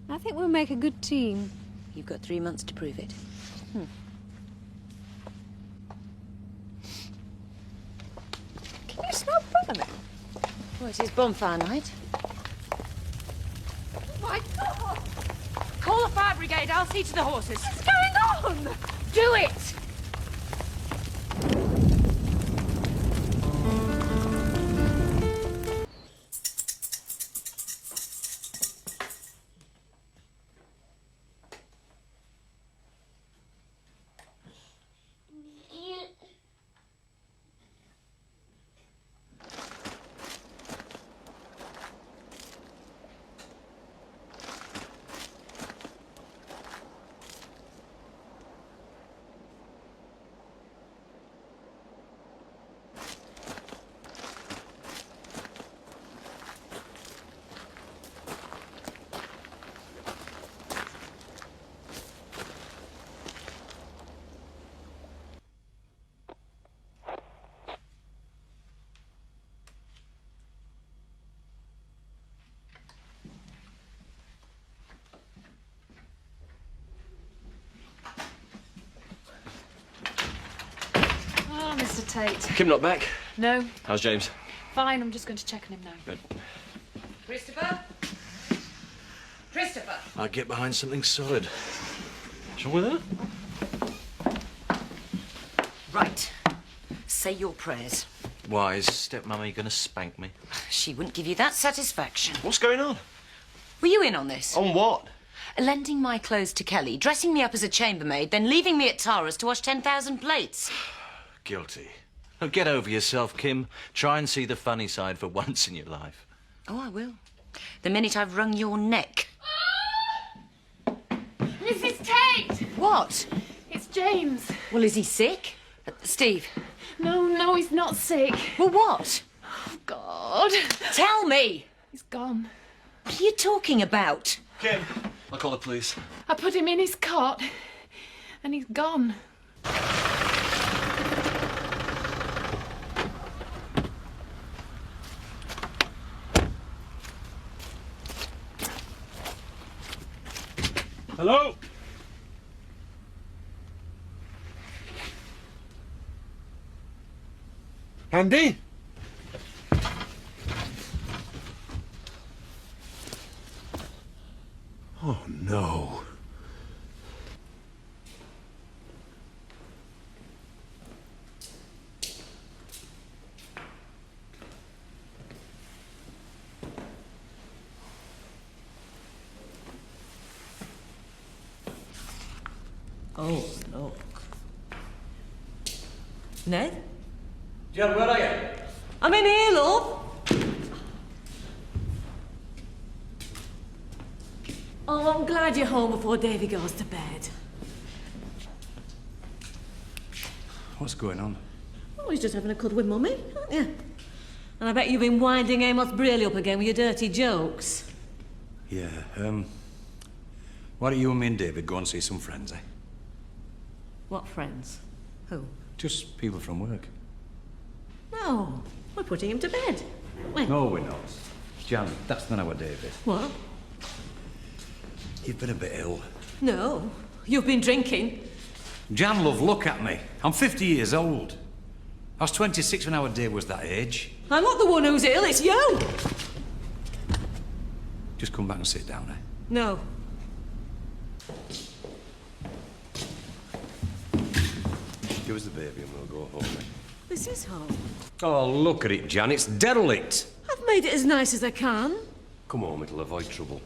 I think we'll make a good team. You've got 3 months to prove it. Can you smell burning? Well, it is bonfire night. My God! Call the fire brigade. I'll see to the horses. What's going on? Do it! Oh, Mr. Tate. Kim not back? No. How's James? Fine, I'm just going to check on him now. Good. Christopher? Christopher! I'll get behind something solid. What's wrong with her? Right. Say your prayers. Why, is stepmummy going to spank me? She wouldn't give you that satisfaction. What's going on? Were you in on this? On what? Lending my clothes to Kelly, dressing me up as a chambermaid, then leaving me at Tara's to wash 10,000 plates. Guilty. Oh, get over yourself, Kim. Try and see the funny side for once in your life. Oh, I will. The minute I've wrung your neck. Mrs. Tate! What? It's James. Well, is he sick? Steve? No, he's not sick. Well, what? Oh, God. Tell me! He's gone. What are you talking about? Kim, I'll call the police. I put him in his cot, and he's gone. Hello? Andy? Oh, no. Oh, look. Ned? Jan, where are you? I'm in here, love. Oh, I'm glad you're home before Davy goes to bed. What's going on? Oh, he's just having a cuddle with Mummy, aren't you? And I bet you've been winding Amos Braley up again with your dirty jokes. Yeah, why don't you and me and David go and see some friends, eh? What friends? Who? Just people from work. No, we're putting him to bed. When? No, we're not. Jan, that's not our David. What? You've been a bit ill. No, you've been drinking. Jan, love, look at me. I'm 50 years old. I was 26 when our Dave was that age. I'm not the one who's ill, it's you! Just come back and sit down, eh? No. Give us the baby and we'll go home, eh? This is home. Oh, look at it, Jan. It's derelict. I've made it as nice as I can. Come home, it'll avoid trouble.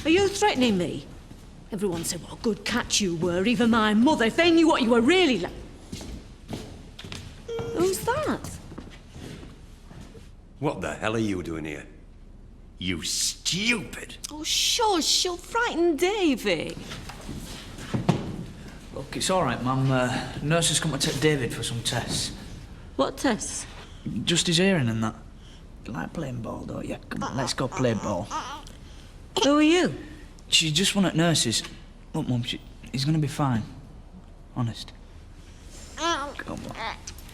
Are you threatening me? Everyone said what a good catch you were, even my mother, if they knew what you were really like. Who's that? What the hell are you doing here? You stupid. Oh, shush, she'll frighten Davy. Look, it's all right, Mum. Nurse has come to take David for some tests. What tests? Just his hearing and that. You like playing ball, don't you? Come on, let's go play ball. Who are you? She's just one at nurses. Look, Mum, he's gonna be fine. Honest. Come on.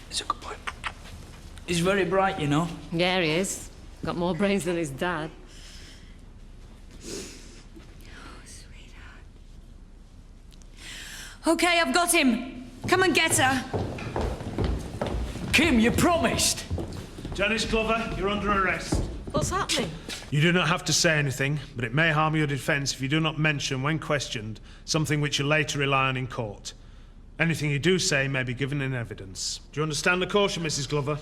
He's a good boy. He's very bright, you know. Yeah, he is. Got more brains than his dad. Okay, I've got him. Come and get her. Kim, you promised. Janice Glover, you're under arrest. What's happening? You do not have to say anything, but it may harm your defence if you do not mention, when questioned, something which you later rely on in court. Anything you do say may be given in evidence. Do you understand the caution, Mrs. Glover?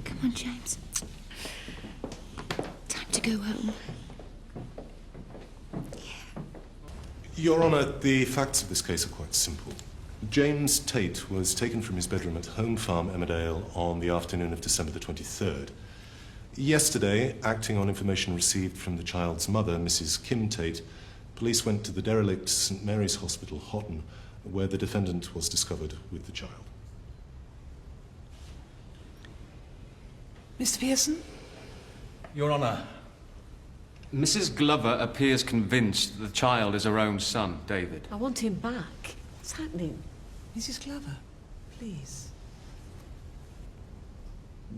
Come on, James. Time to go home. Your Honour, the facts of this case are quite simple. James Tate was taken from his bedroom at Home Farm, Emmerdale, on the afternoon of December the 23rd. Yesterday, acting on information received from the child's mother, Mrs. Kim Tate, police went to the derelict St Mary's Hospital, Houghton, where the defendant was discovered with the child. Mr. Pearson? Your Honour, Mrs. Glover appears convinced that the child is her own son, David. I want him back. What's happening? Mrs. Glover, please.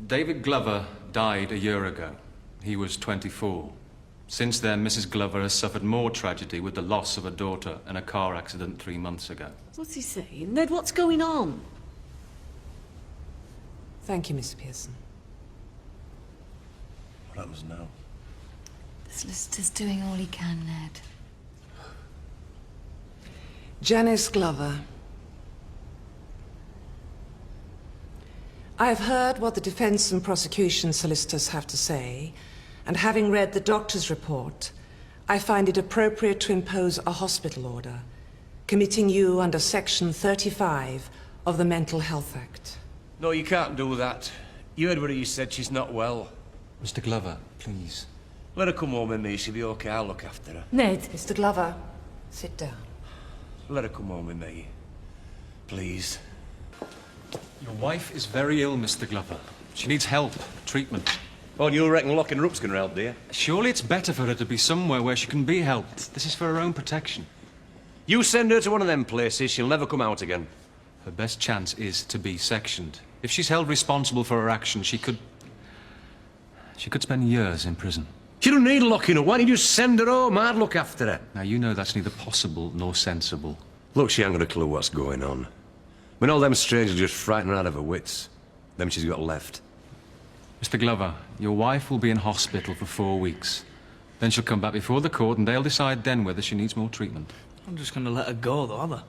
David Glover died a year ago. He was 24. Since then, Mrs. Glover has suffered more tragedy with the loss of a daughter in a car accident 3 months ago. What's he saying? Ned, what's going on? Thank you, Mr. Pearson. What happens now? The solicitor's doing all he can, Ned. Janice Glover. I have heard what the defense and prosecution solicitors have to say, and having read the doctor's report, I find it appropriate to impose a hospital order, committing you under Section 35 of the Mental Health Act. No, you can't do that. You heard what he said, she's not well. Mr. Glover, please. Let her come home with me, she'll be okay, I'll look after her. Ned. Mr. Glover, sit down. Let her come home with me. Please. Your wife is very ill, Mr. Glover. She needs help, treatment. Oh, you reckon locking her up's gonna help, dear? Surely it's better for her to be somewhere where she can be helped. This is for her own protection. You send her to one of them places, she'll never come out again. Her best chance is to be sectioned. If she's held responsible for her actions, she could spend years in prison. She don't need locking up. Why don't you just send her home? I'd look after her. Now, you know that's neither possible nor sensible. Look, she ain't got a clue what's going on. When all them strangers just frighten her out of her wits. Them she's got left. Mr. Glover, your wife will be in hospital for 4 weeks. Then she'll come back before the court and they'll decide then whether she needs more treatment. I'm just going to let her go, though, am I?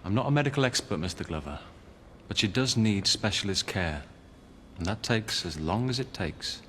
I'm not a medical expert, Mr. Glover, but she does need specialist care. And that takes as long as it takes.